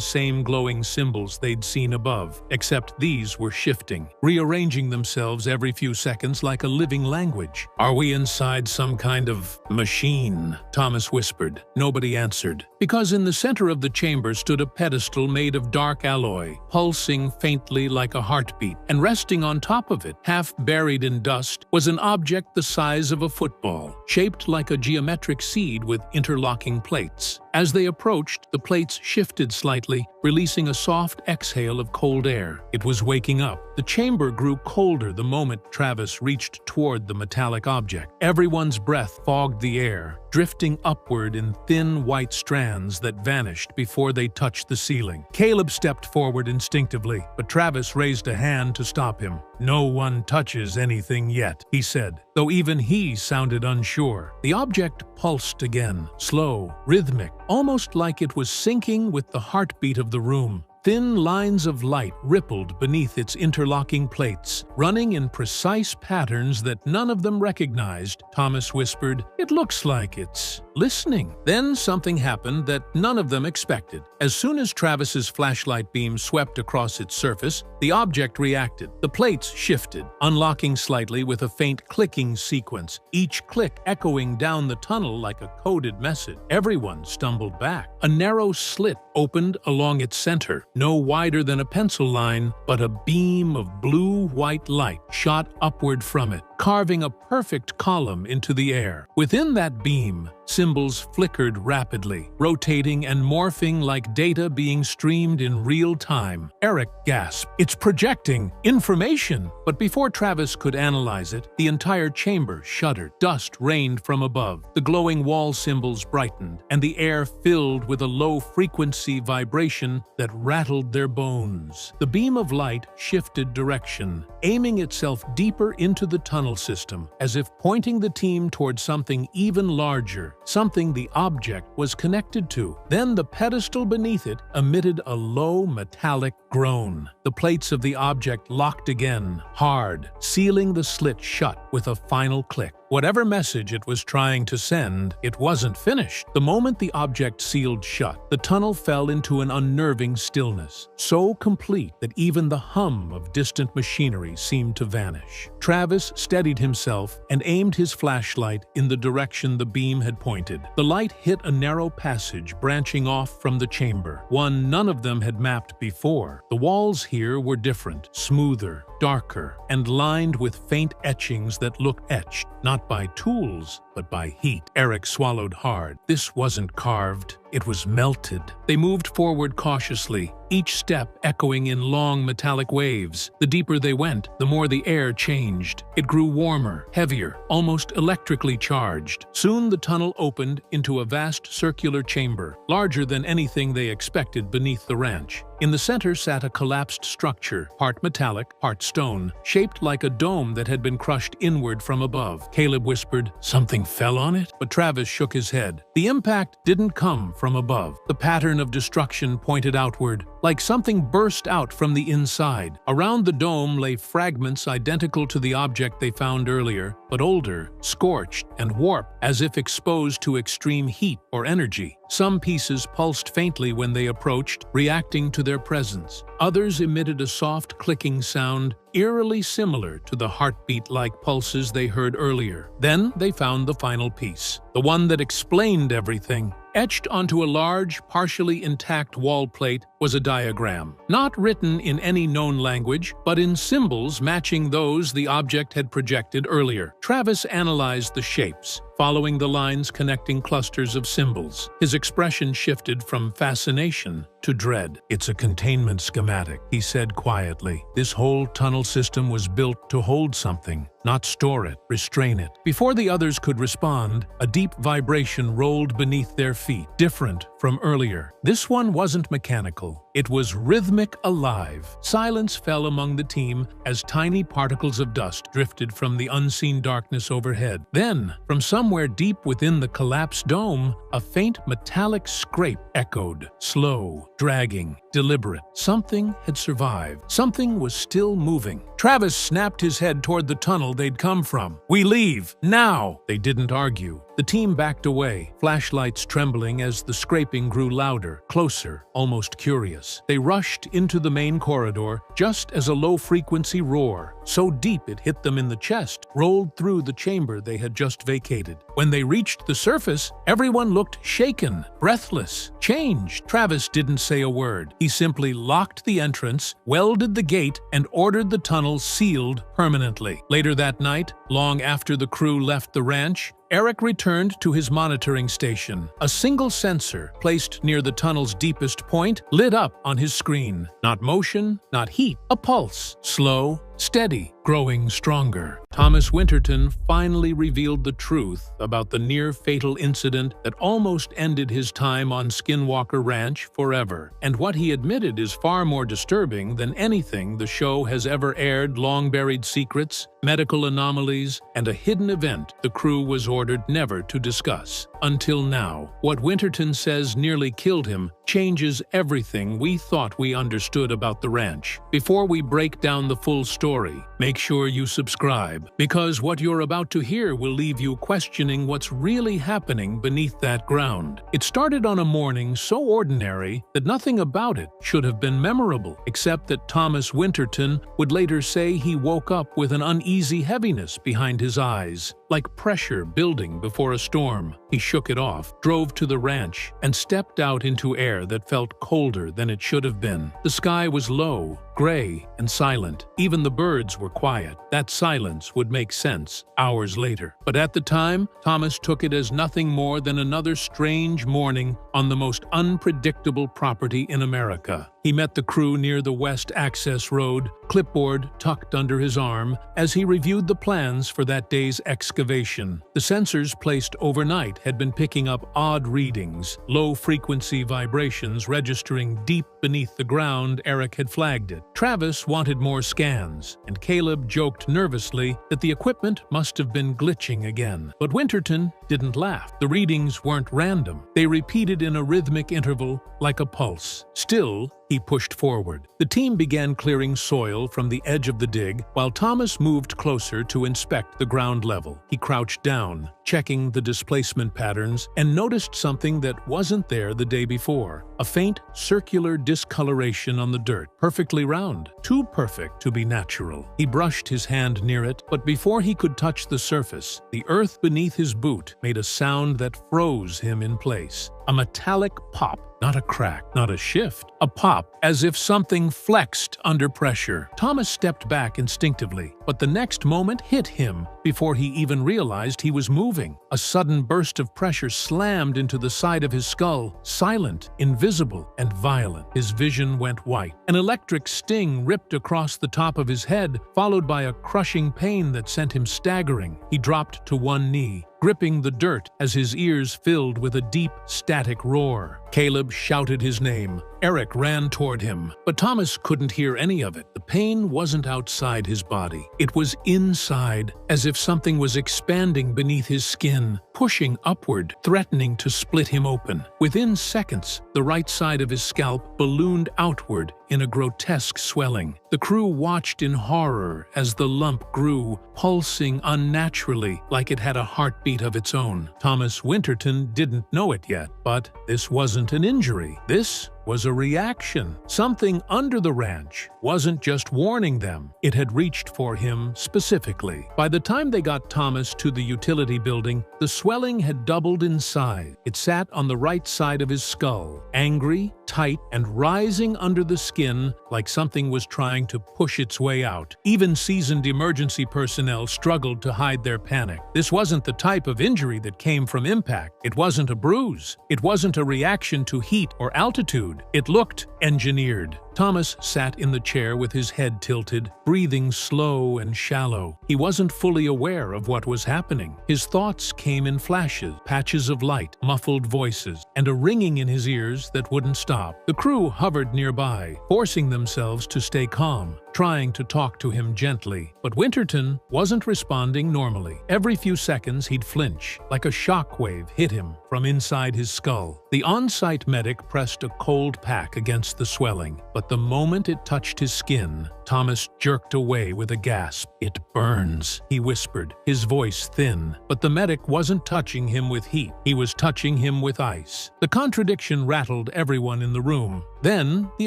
same glowing symbols they'd seen above, except these were shifting, rearranging themselves every few seconds like a living language. "Are we inside some kind of machine?" Thomas whispered. Nobody answered, because in the center of the chamber stood a pedestal made of dark alloy, pulsing faintly like a heartbeat, and resting on top of it, half buried in dust, was an object the size of a football, shaped like a geometric seed with interlocking plates. As they approached, the plates shifted slightly, releasing a soft exhale of cold air. It was waking up. The chamber grew colder the moment Travis reached toward the metallic object. Everyone's breath fogged the air, drifting upward in thin white strands that vanished before they touched the ceiling. Caleb stepped forward instinctively, but Travis raised a hand to stop him. "No one touches anything yet," he said, though even he sounded unsure. The object pulsed again, slow, rhythmic, almost like it was syncing with the heartbeat of the room. Thin lines of light rippled beneath its interlocking plates, running in precise patterns that none of them recognized. Thomas whispered, "It looks like it's listening." Then something happened that none of them expected. As soon as Travis's flashlight beam swept across its surface, the object reacted. The plates shifted, unlocking slightly with a faint clicking sequence, each click echoing down the tunnel like a coded message. Everyone stumbled back. A narrow slit opened along its center, no wider than a pencil line, but a beam of blue-white light shot upward from it, carving a perfect column into the air. Within that beam, Symbols flickered rapidly, rotating and morphing like data being streamed in real time. Eric gasped. "It's projecting information!" But before Travis could analyze it, the entire chamber shuddered. Dust rained from above. The glowing wall symbols brightened, and the air filled with a low-frequency vibration that rattled their bones. The beam of light shifted direction, aiming itself deeper into the tunnel system, as if pointing the team toward something even larger, something the object was connected to. Then the pedestal beneath it emitted a low metallic groan. The plates of the object locked again, hard, sealing the slit shut with a final click. Whatever message it was trying to send, it wasn't finished. The moment the object sealed shut, the tunnel fell into an unnerving stillness, so complete that even the hum of distant machinery seemed to vanish. Travis steadied himself and aimed his flashlight in the direction the beam had pointed. The light hit a narrow passage branching off from the chamber, one none of them had mapped before. The walls here were different, smoother, darker, and lined with faint etchings that looked etched, not by tools, but by heat. Eric swallowed hard. This wasn't carved, it was melted. They moved forward cautiously, each step echoing in long metallic waves. The deeper they went, the more the air changed. It grew warmer, heavier, almost electrically charged. Soon the tunnel opened into a vast circular chamber, larger than anything they expected beneath the ranch. In the center sat a collapsed structure, part metallic, part stone, shaped like a dome that had been crushed inward from above. Caleb whispered, "Something fell on it?" But Travis shook his head. The impact didn't come from above. The pattern of destruction pointed outward, like something burst out from the inside. Around the dome lay fragments identical to the object they found earlier, but older, scorched, and warped, as if exposed to extreme heat or energy. Some pieces pulsed faintly when they approached, reacting to their presence. Others emitted a soft clicking sound, eerily similar to the heartbeat-like pulses they heard earlier. Then they found the final piece, the one that explained everything. Etched onto a large, partially intact wall plate was a diagram, not written in any known language, but in symbols matching those the object had projected earlier. Travis analyzed the shapes, following the lines connecting clusters of symbols. His expression shifted from fascination to dread. "It's a containment schematic," he said quietly. "This whole tunnel system was built to hold something, not store it, restrain it." Before the others could respond, a deep vibration rolled beneath their feet, different from earlier. This one wasn't mechanical. It was rhythmic, alive. Silence fell among the team as tiny particles of dust drifted from the unseen darkness overhead. Then, from somewhere deep within the collapsed dome, a faint metallic scrape echoed, slow, dragging, deliberate. Something had survived. Something was still moving. Travis snapped his head toward the tunnel they'd come from. "We leave, now!" They didn't argue. The team backed away, flashlights trembling as the scraping grew louder, closer, almost curious. They rushed into the main corridor just as a low-frequency roar, so deep it hit them in the chest, rolled through the chamber they had just vacated. When they reached the surface, everyone looked shaken, breathless, changed. Travis didn't say a word. He simply locked the entrance, welded the gate, and ordered the tunnel sealed permanently. Later that night, long after the crew left the ranch, Eric returned to his monitoring station. A single sensor, placed near the tunnel's deepest point, lit up on his screen. Not motion, not heat, a pulse. Slow, steady, growing stronger. Thomas Winterton finally revealed the truth about the near-fatal incident that almost ended his time on Skinwalker Ranch forever. And what he admitted is far more disturbing than anything the show has ever aired: long-buried secrets, medical anomalies, and a hidden event the crew was ordered never to discuss. Until now, what Winterton says nearly killed him changes everything we thought we understood about the ranch. Before we break down the full story, make sure you subscribe, because what you're about to hear will leave you questioning what's really happening beneath that ground. It started on a morning so ordinary that nothing about it should have been memorable, except that Thomas Winterton would later say he woke up with an uneasy heaviness behind his eyes. like pressure building before a storm. He shook it off, drove to the ranch, and stepped out into air that felt colder than it should have been. The sky was low, gray, and silent. Even the birds were quiet. That silence would make sense hours later. But at the time, Thomas took it as nothing more than another strange morning on the most unpredictable property in America. He met the crew near the West Access Road, clipboard tucked under his arm, as he reviewed the plans for that day's excavation. The sensors placed overnight had been picking up odd readings, low-frequency vibrations registering deep beneath the ground. Eric had flagged it. Travis wanted more scans, and Caleb joked nervously that the equipment must have been glitching again. But Winterton didn't laugh. The readings weren't random. They repeated in a rhythmic interval, like a pulse. Still, he pushed forward. The team began clearing soil from the edge of the dig, while Thomas moved closer to inspect the ground level. He crouched down, checking the displacement patterns, and noticed something that wasn't there the day before. A faint, circular discoloration on the dirt, perfectly round, too perfect to be natural. He brushed his hand near it, but before he could touch the surface, the earth beneath his boot made a sound that froze him in place. A metallic pop. Not a crack, not a shift. A pop, as if something flexed under pressure. Thomas stepped back instinctively, but the next moment hit him before he even realized he was moving. A sudden burst of pressure slammed into the side of his skull, silent, invisible, and violent. His vision went white. An electric sting ripped across the top of his head, followed by a crushing pain that sent him staggering. He dropped to one knee, gripping the dirt as his ears filled with a deep, static roar. Caleb shouted his name. Eric ran toward him, but Thomas couldn't hear any of it. The pain wasn't outside his body. It was inside, as if something was expanding beneath his skin, pushing upward, threatening to split him open. Within seconds, the right side of his scalp ballooned outward in a grotesque swelling. The crew watched in horror as the lump grew, pulsing unnaturally like it had a heartbeat of its own. Thomas Winterton didn't know it yet, but this wasn't an injury. This was a reaction. Something under the ranch wasn't just warning them. It had reached for him specifically. By the time they got Thomas to the utility building, the swelling had doubled in size. It sat on the right side of his skull, angry, tight, and rising under the skin like something was trying to push its way out. Even seasoned emergency personnel struggled to hide their panic. This wasn't the type of injury that came from impact. It wasn't a bruise. It wasn't a reaction to heat or altitude. It looked engineered. Thomas sat in the chair with his head tilted, breathing slow and shallow. He wasn't fully aware of what was happening. His thoughts came in flashes, patches of light, muffled voices, and a ringing in his ears that wouldn't stop. The crew hovered nearby, forcing themselves to stay calm, trying to talk to him gently. But Winterton wasn't responding normally. Every few seconds he'd flinch, like a shockwave hit him from inside his skull. The on-site medic pressed a cold pack against the swelling, but the moment it touched his skin, Thomas jerked away with a gasp. "It burns," he whispered, his voice thin. But the medic wasn't touching him with heat. He was touching him with ice. The contradiction rattled everyone in the room. Then, the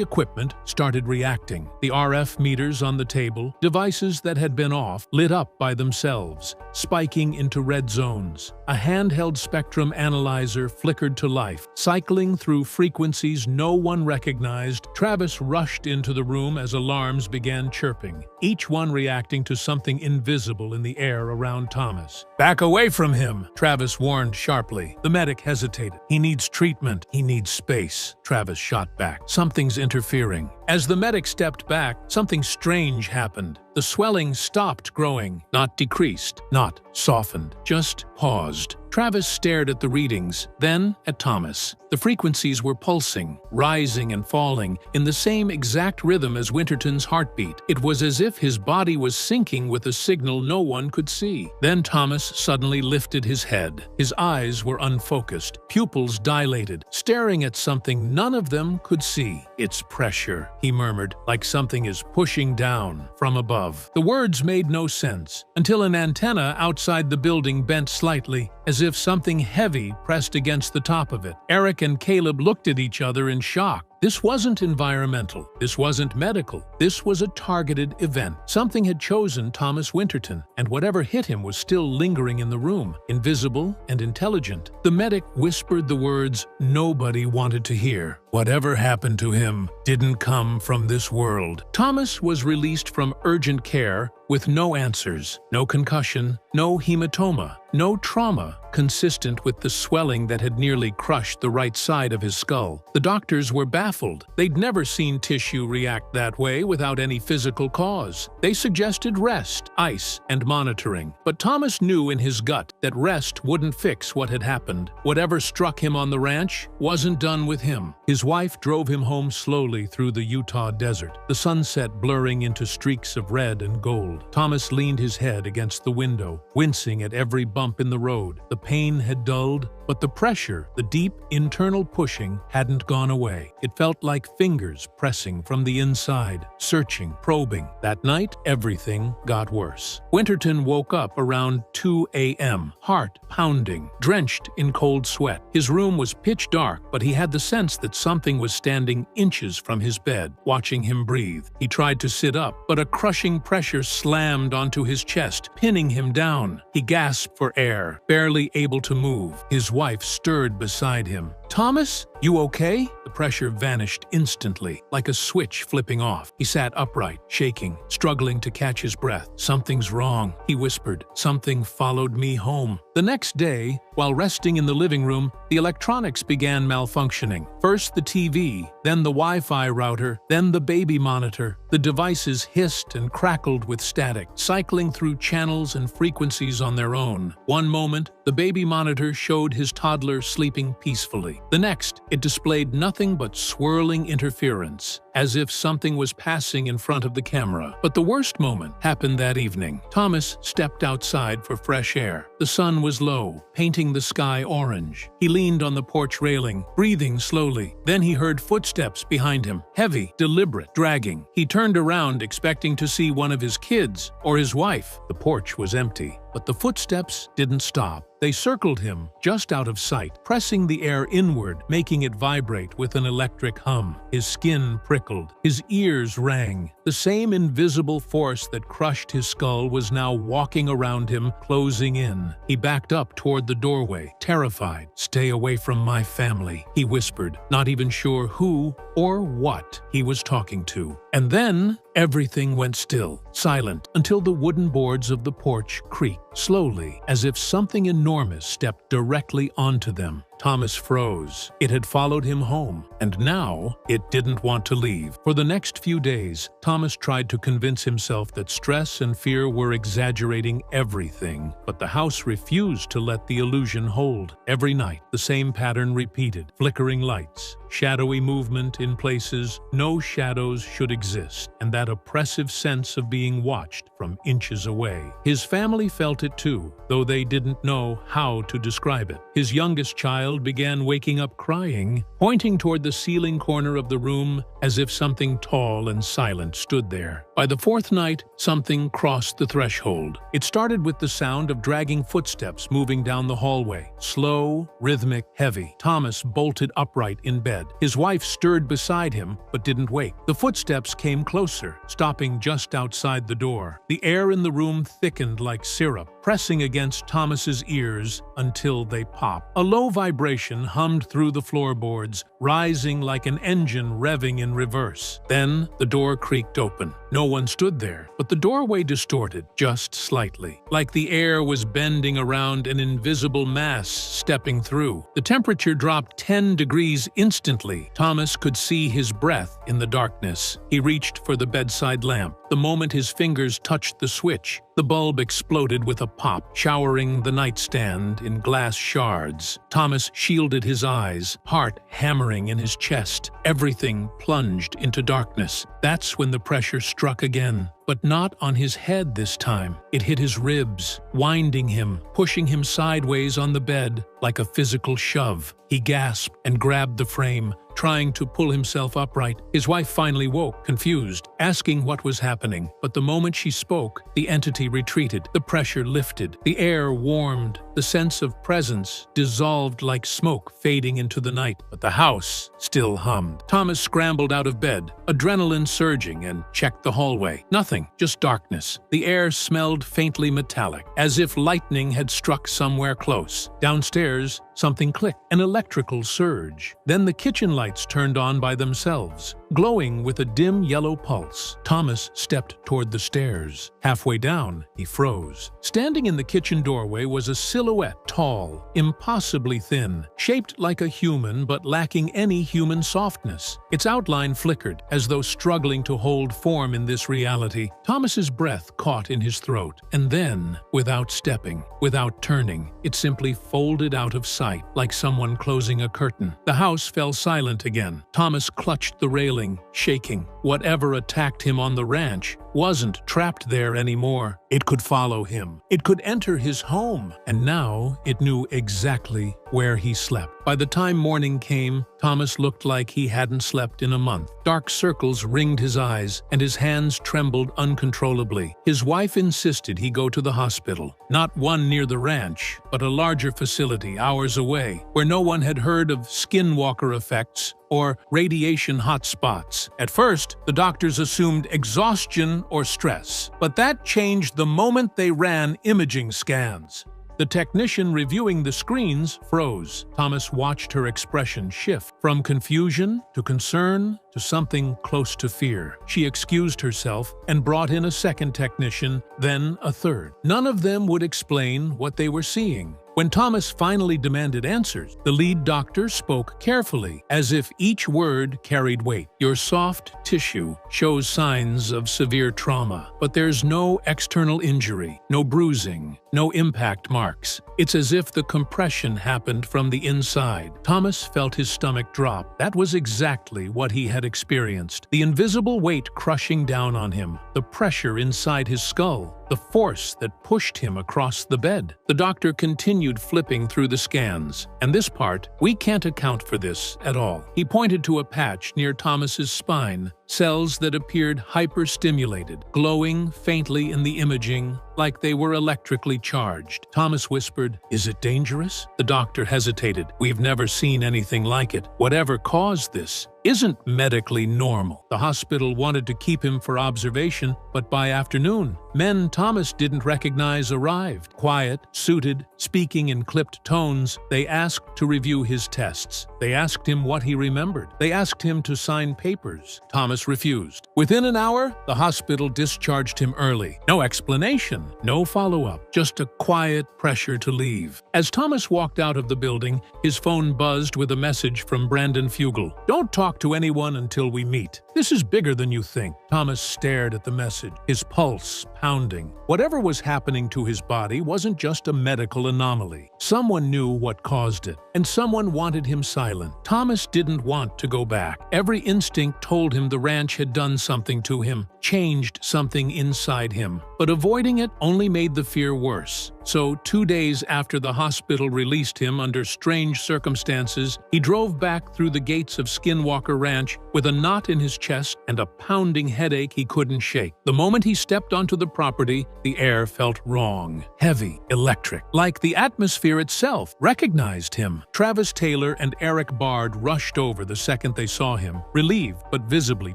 equipment started reacting. The RF meters on the table, devices that had been off, lit up by themselves, spiking into red zones. A handheld spectrum analyzer flickered to life, cycling through frequencies no one recognized. Travis rushed into the room as alarms began chirping, each one reacting to something invisible in the air around Thomas. "Back away from him," Travis warned sharply. The medic hesitated. "He needs treatment. He needs space." Travis shot back. "Something's interfering." As the medic stepped back, something strange happened. The swelling stopped growing, not decreased, not softened, just paused. Travis stared at the readings, then at Thomas. The frequencies were pulsing, rising and falling, in the same exact rhythm as Winterton's heartbeat. It was as if his body was syncing with a signal no one could see. Then Thomas suddenly lifted his head. His eyes were unfocused, pupils dilated, staring at something none of them could see. "It's pressure," he murmured, like something is pushing down from above. The words made no sense, until an antenna outside the building bent slightly, as if something heavy pressed against the top of it. Eric and Caleb looked at each other in shock. This wasn't environmental. This wasn't medical. This was a targeted event. Something had chosen Thomas Winterton, and whatever hit him was still lingering in the room, invisible and intelligent. The medic whispered the words nobody wanted to hear. Whatever happened to him didn't come from this world. Thomas was released from urgent care with no answers, no concussion, no hematoma, no trauma consistent with the swelling that had nearly crushed the right side of his skull. The doctors were baffled. They'd never seen tissue react that way without any physical cause. They suggested rest, ice, and monitoring. But Thomas knew in his gut that rest wouldn't fix what had happened. Whatever struck him on the ranch wasn't done with him. His wife drove him home slowly through the Utah desert, the sunset blurring into streaks of red and gold. Thomas leaned his head against the window, wincing at every bump in the road. The pain had dulled, but the pressure, the deep internal pushing, hadn't gone away. It felt like fingers pressing from the inside, searching, probing. That night, everything got worse. Winterton woke up around 2 a.m., heart pounding, drenched in cold sweat. His room was pitch dark, but he had the sense that something was standing inches from his bed, watching him breathe. He tried to sit up, but a crushing pressure slammed onto his chest, pinning him down. He gasped for air, barely able to move. His wife stirred beside him. "Thomas, you okay?" The pressure vanished instantly, like a switch flipping off. He sat upright, shaking, struggling to catch his breath. "Something's wrong," he whispered. "Something followed me home." The next day, while resting in the living room, the electronics began malfunctioning. First the TV, then the Wi-Fi router, then the baby monitor. The devices hissed and crackled with static, cycling through channels and frequencies on their own. One moment, the baby monitor showed his toddler sleeping peacefully. The next, it displayed nothing but swirling interference, as if something was passing in front of the camera. But the worst moment happened that evening. Thomas stepped outside for fresh air. The sun was low, painting the sky orange. He leaned on the porch railing, breathing slowly. Then he heard footsteps behind him, heavy, deliberate, dragging. He turned around, expecting to see one of his kids or his wife. The porch was empty, but the footsteps didn't stop. They circled him, just out of sight, pressing the air inward, making it vibrate with an electric hum. His skin prickled. His ears rang. The same invisible force that crushed his skull was now walking around him, closing in. He backed up toward the doorway, terrified. "Stay away from my family," he whispered, not even sure who or what he was talking to. And then everything went still, silent, until the wooden boards of the porch creaked, slowly, as if something enormous stepped directly onto them. Thomas froze. It had followed him home, and now it didn't want to leave. For the next few days, Thomas tried to convince himself that stress and fear were exaggerating everything, but the house refused to let the illusion hold. Every night, the same pattern repeated: flickering lights, shadowy movement in places no shadows should exist, and that oppressive sense of being watched from inches away. His family felt it too, though they didn't know how to describe it. His youngest child began waking up crying, pointing toward the ceiling corner of the room as if something tall and silent stood there. By the fourth night, something crossed the threshold. It started with the sound of dragging footsteps moving down the hallway. Slow, rhythmic, heavy. Thomas bolted upright in bed. His wife stirred beside him, but didn't wake. The footsteps came closer, stopping just outside the door. The air in the room thickened like syrup, pressing against Thomas's ears until they popped. A low vibration hummed through the floorboards, rising like an engine revving in reverse. Then the door creaked open. No one stood there, but the doorway distorted just slightly, like the air was bending around an invisible mass stepping through. The temperature dropped 10 degrees instantly. Thomas could see his breath in the darkness. He reached for the bedside lamp. The moment his fingers touched the switch, the bulb exploded with a pop, showering the nightstand in glass shards. Thomas shielded his eyes, heart hammering in his chest. Everything plunged into darkness. That's when the pressure struck again. But not on his head this time. It hit his ribs, winding him, pushing him sideways on the bed like a physical shove. He gasped and grabbed the frame, trying to pull himself upright. His wife finally woke, confused, asking what was happening. But the moment she spoke, the entity retreated. The pressure lifted. The air warmed. The sense of presence dissolved like smoke fading into the night, but the house still hummed. Thomas scrambled out of bed, adrenaline surging, and checked the hallway. Nothing, just darkness. The air smelled faintly metallic, as if lightning had struck somewhere close. Downstairs, something clicked, an electrical surge. Then the kitchen lights turned on by themselves, glowing with a dim yellow pulse. Thomas stepped toward the stairs. Halfway down, he froze. Standing in the kitchen doorway was a silhouette, tall, impossibly thin, shaped like a human but lacking any human softness. Its outline flickered, as though struggling to hold form in this reality. Thomas's breath caught in his throat, and then, without stepping, without turning, it simply folded out of sight, like someone closing a curtain. The house fell silent again. Thomas clutched the railing, shaking. Whatever attacked him on the ranch wasn't trapped there anymore. It could follow him. It could enter his home. And now it knew exactly where he slept. By the time morning came, Thomas looked like he hadn't slept in a month. Dark circles ringed his eyes, and his hands trembled uncontrollably. His wife insisted he go to the hospital. Not one near the ranch, but a larger facility hours away, where no one had heard of skinwalker effects or radiation hotspots. At first, the doctors assumed exhaustion or stress, but that changed the moment they ran imaging scans. The technician reviewing the screens froze. Thomas watched her expression shift from confusion to concern to something close to fear. She excused herself and brought in a second technician, then a third. None of them would explain what they were seeing. When Thomas finally demanded answers, the lead doctor spoke carefully, as if each word carried weight. Your soft tissue shows signs of severe trauma, but there's no external injury, no bruising, no impact marks. It's as if the compression happened from the inside. Thomas felt his stomach drop. That was exactly what he had experienced. The invisible weight crushing down on him, the pressure inside his skull, the force that pushed him across the bed. The doctor continued flipping through the scans. And this part, we can't account for this at all. He pointed to a patch near Thomas's spine, cells that appeared hyper-stimulated, glowing faintly in the imaging like they were electrically charged. Thomas whispered, "Is it dangerous?" The doctor hesitated. "We've never seen anything like it. Whatever caused this isn't medically normal." The hospital wanted to keep him for observation, but by afternoon, men Thomas didn't recognize arrived. Quiet, suited, speaking in clipped tones, they asked to review his tests. They asked him what he remembered. They asked him to sign papers. Thomas refused. Within an hour, the hospital discharged him early. No explanation, no follow-up, just a quiet pressure to leave. As Thomas walked out of the building, his phone buzzed with a message from Brandon Fugel. "Don't talk to anyone until we meet. This is bigger than you think." Thomas stared at the message, his pulse pounding. Whatever was happening to his body wasn't just a medical anomaly. Someone knew what caused it, and someone wanted him silent. Thomas didn't want to go back. Every instinct told him the ranch had done something to him, changed something inside him. But avoiding it only made the fear worse. So 2 days after the hospital released him under strange circumstances, he drove back through the gates of Skinwalker Ranch with a knot in his chest and a pounding headache he couldn't shake. The moment he stepped onto the property, the air felt wrong, heavy, electric, like the atmosphere itself recognized him. Travis Taylor and Eric Bard rushed over the second they saw him, relieved but visibly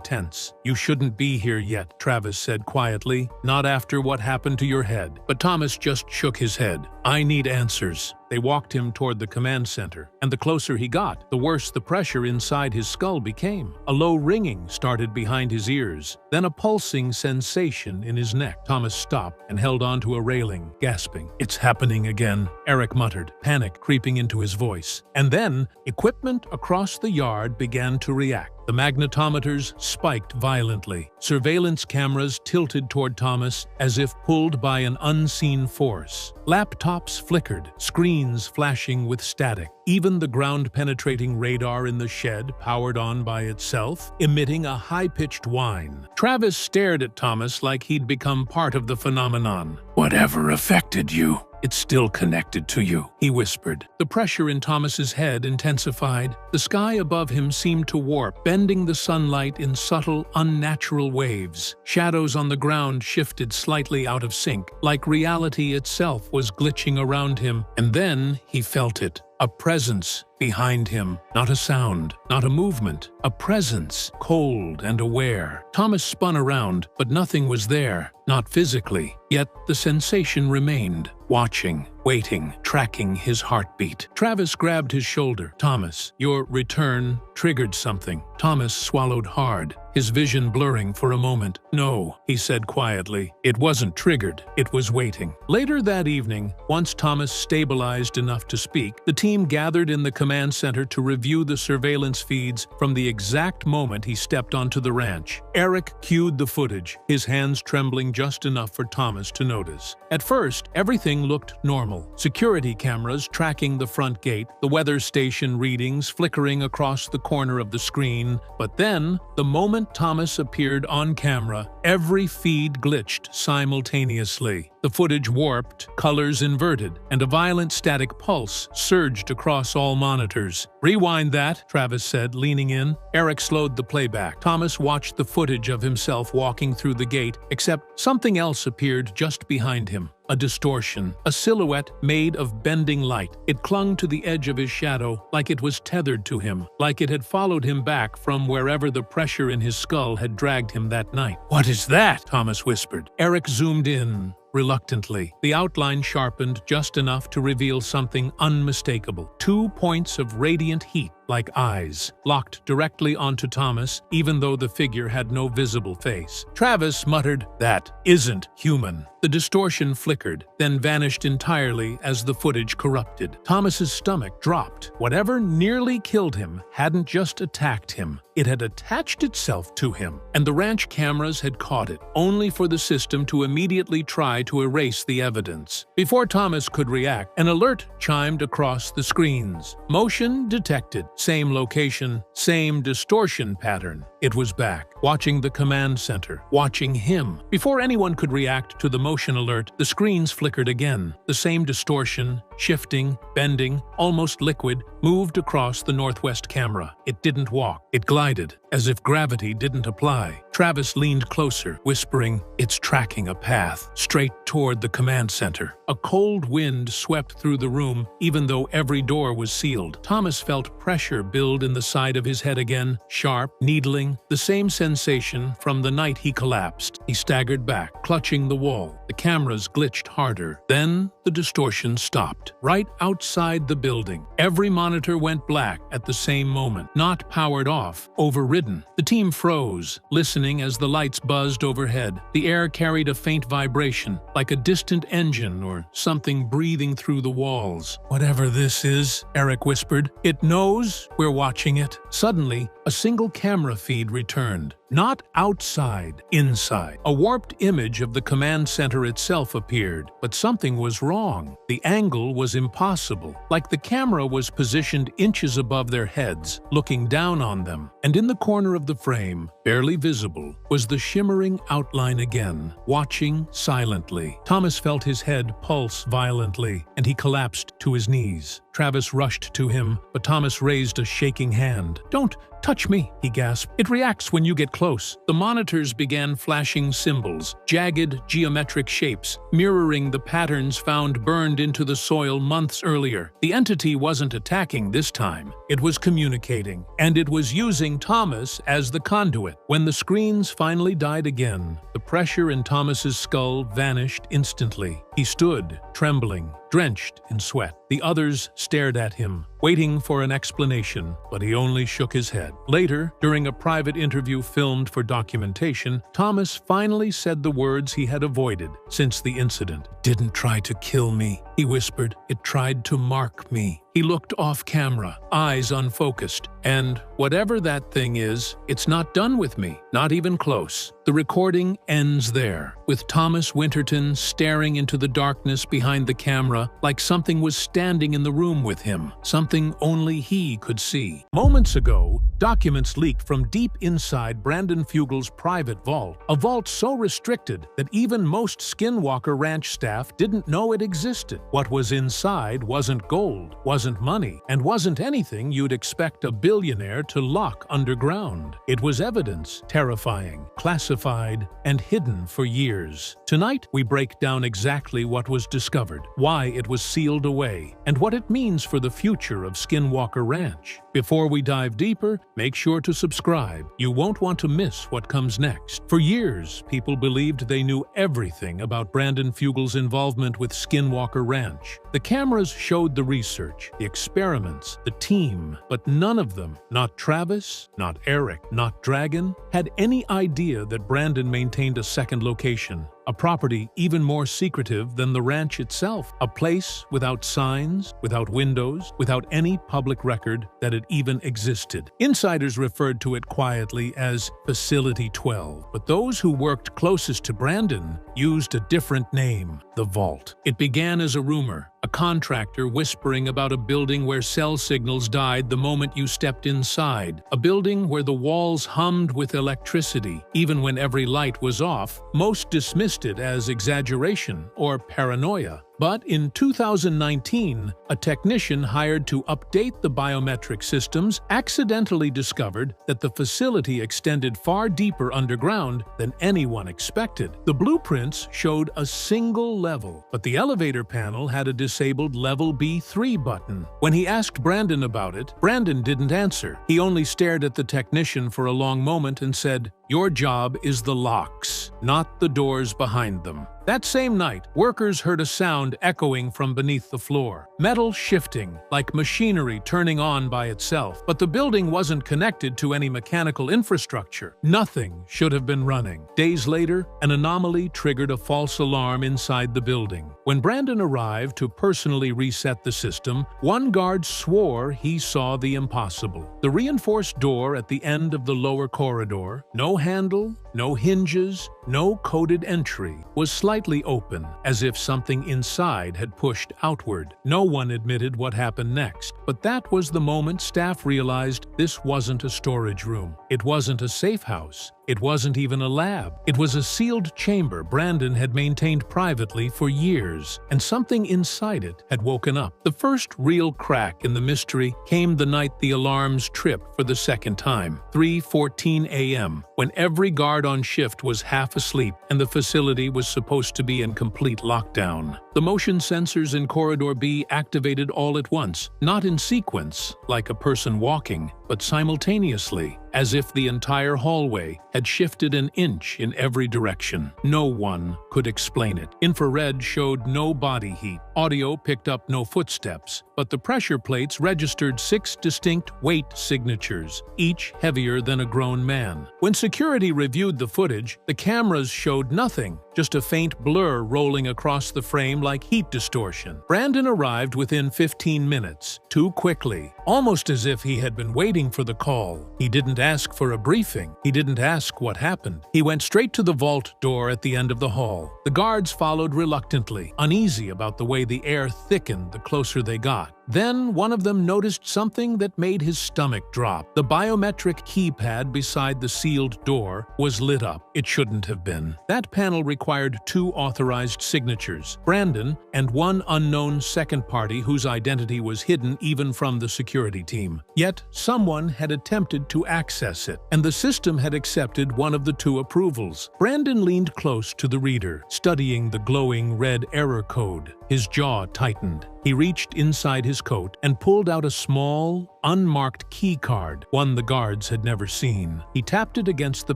tense. "You shouldn't be here yet," Travis said quietly, "not after what happened to your head." But Thomas just shook his head. "I need answers." They walked him toward the command center, and the closer he got, the worse the pressure inside his skull became. A low ringing started behind his ears, then a pulsing sensation in his neck. Thomas stopped and held onto a railing, gasping. "It's happening again," Eric muttered, panic creeping into his voice. And then, equipment across the yard began to react. The magnetometers spiked violently. Surveillance cameras tilted toward Thomas as if pulled by an unseen force. Laptops flickered, screens flashing with static. Even the ground-penetrating radar in the shed powered on by itself, emitting a high-pitched whine. Travis stared at Thomas like he'd become part of the phenomenon. "Whatever affected you?" It's still connected to you," he whispered. The pressure in Thomas's head intensified. The sky above him seemed to warp, bending the sunlight in subtle, unnatural waves. Shadows on the ground shifted slightly out of sync, like reality itself was glitching around him. And then he felt it. A presence behind him. Not a sound, not a movement. A presence, cold and aware. Thomas spun around, but nothing was there. Not physically. Yet the sensation remained. Watching, waiting, tracking his heartbeat. Travis grabbed his shoulder. "Thomas, your return triggered something." Thomas swallowed hard, his vision blurring for a moment. "No," he said quietly. "It wasn't triggered. It was waiting." Later that evening, once Thomas stabilized enough to speak, the team gathered in the command center to review the surveillance feeds from the exact moment he stepped onto the ranch. Eric cued the footage, his hands trembling just enough for Thomas to notice. At first, everything looked normal. Security cameras tracking the front gate, the weather station readings flickering across the corner of the screen. But then, the moment Thomas appeared on camera, every feed glitched simultaneously. The footage warped, colors inverted, and a violent static pulse surged across all monitors. "Rewind that," Travis said, leaning in. Eric slowed the playback. Thomas watched the footage of himself walking through the gate, except something else appeared just behind him. A distortion, a silhouette made of bending light. It clung to the edge of his shadow like it was tethered to him, like it had followed him back from wherever the pressure in his skull had dragged him that night. "What is that?" Thomas whispered. Eric zoomed in. Reluctantly, the outline sharpened just enough to reveal something unmistakable. 2 points of radiant heat, like eyes, locked directly onto Thomas, even though the figure had no visible face. Travis muttered, "That isn't human." The distortion flickered, then vanished entirely as the footage corrupted. Thomas's stomach dropped. Whatever nearly killed him hadn't just attacked him. It had attached itself to him, and the ranch cameras had caught it, only for the system to immediately try to erase the evidence. Before Thomas could react, an alert chimed across the screens. Motion detected. Same location, same distortion pattern. It was back, watching the command center, watching him. Before anyone could react to the motion alert, the screens flickered again. The same distortion, shifting, bending, almost liquid, moved across the northwest camera. It didn't walk. It glided, as if gravity didn't apply. Travis leaned closer, whispering, "It's tracking a path, straight toward the command center." A cold wind swept through the room, even though every door was sealed. Thomas felt pressure build in the side of his head again, sharp, needling, the same sensation from the night he collapsed. He staggered back, clutching the wall. The cameras glitched harder. Then the distortion stopped, right outside the building. Every monitor went black at the same moment, not powered off, overridden. The team froze, listening as the lights buzzed overhead. The air carried a faint vibration, like a distant engine or something breathing through the walls. "Whatever this is," Eric whispered, "it knows we're watching it." Suddenly, a single camera feed returned. Not outside, inside. A warped image of the command center itself appeared, but something was wrong. The angle was impossible, like the camera was positioned inches above their heads, looking down on them. And in the corner of the frame, barely visible, was the shimmering outline again, watching silently. Thomas felt his head pulse violently, and he collapsed to his knees. Travis rushed to him, but Thomas raised a shaking hand. "Don't touch me," he gasped. "It reacts when you get close." The monitors began flashing symbols, jagged geometric shapes, mirroring the patterns found burned into the soil months earlier. The entity wasn't attacking this time. It was communicating, and it was using Thomas as the conduit. When the screens finally died again, the pressure in Thomas's skull vanished instantly. He stood, trembling, drenched in sweat. The others stared at him, waiting for an explanation, but he only shook his head. Later, during a private interview filmed for documentation, Thomas finally said the words he had avoided since the incident. "Didn't try to kill me," he whispered. "It tried to mark me." He looked off camera, eyes unfocused. "And whatever that thing is, it's not done with me, not even close." The recording ends there, with Thomas Winterton staring into the darkness behind the camera like something was standing in the room with him, something only he could see. Moments ago, Documents leaked from deep inside Brandon Fugel's private vault, a vault so restricted that even most Skinwalker Ranch staff didn't know it existed. What was inside wasn't gold, wasn't money, and wasn't anything you'd expect a billionaire to lock underground. It was evidence, terrifying, classified, and hidden for years. Tonight, we break down exactly what was discovered, why it was sealed away, and what it means for the future of Skinwalker Ranch. Before we dive deeper, make sure to subscribe. You won't want to miss what comes next. For years, people believed they knew everything about Brandon Fugel's involvement with Skinwalker Ranch. The cameras showed the research, the experiments, the team, but none of them, not Travis, not Eric, not Dragon, had any idea that Brandon maintained a second location. A property even more secretive than the ranch itself. A place without signs, without windows, without any public record that it even existed. Insiders referred to it quietly as Facility 12, but those who worked closest to Brandon used a different name, the Vault. It began as a rumor, a contractor whispering about a building where cell signals died the moment you stepped inside, a building where the walls hummed with electricity, even when every light was off. Most dismissed it as exaggeration or paranoia. But in 2019, a technician hired to update the biometric systems accidentally discovered that the facility extended far deeper underground than anyone expected. The blueprints showed a single level, but the elevator panel had a disabled level B3 button. When he asked Brandon about it, Brandon didn't answer. He only stared at the technician for a long moment and said, "Your job is the locks, not the doors behind them." That same night, workers heard a sound echoing from beneath the floor. Metal shifting, like machinery turning on by itself. But the building wasn't connected to any mechanical infrastructure. Nothing should have been running. Days later, an anomaly triggered a false alarm inside the building. When Brandon arrived to personally reset the system, one guard swore he saw the impossible. The reinforced door at the end of the lower corridor, no handle, no hinges, no coded entry, was slightly open, as if something inside had pushed outward. No one admitted what happened next, but that was the moment staff realized this wasn't a storage room. It wasn't a safe house. It wasn't even a lab. It was a sealed chamber Brandon had maintained privately for years, and something inside it had woken up. The first real crack in the mystery came the night the alarms tripped for the second time, 3:14 a.m., when every guard on shift was half asleep and the facility was supposed to be in complete lockdown. The motion sensors in Corridor B activated all at once, not in sequence, like a person walking, but simultaneously, as if the entire hallway had shifted an inch in every direction. No one could explain it. Infrared showed no body heat. Audio picked up no footsteps, but the pressure plates registered 6 distinct weight signatures, each heavier than a grown man. When security reviewed the footage, the cameras showed nothing, just a faint blur rolling across the frame like heat distortion. Brandon arrived within 15 minutes, too quickly, almost as if he had been waiting for the call. He didn't ask for a briefing. He didn't ask what happened. He went straight to the vault door at the end of the hall. The guards followed reluctantly, uneasy about the way the air thickened the closer they got. Then one of them noticed something that made his stomach drop. The biometric keypad beside the sealed door was lit up. It shouldn't have been. That panel required 2 authorized signatures, Brandon and one unknown second party whose identity was hidden even from the security team. Yet someone had attempted to access it, and the system had accepted one of the 2 approvals. Brandon leaned close to the reader, studying the glowing red error code. His jaw tightened. He reached inside his coat and pulled out a small, unmarked key card, one the guards had never seen. He tapped it against the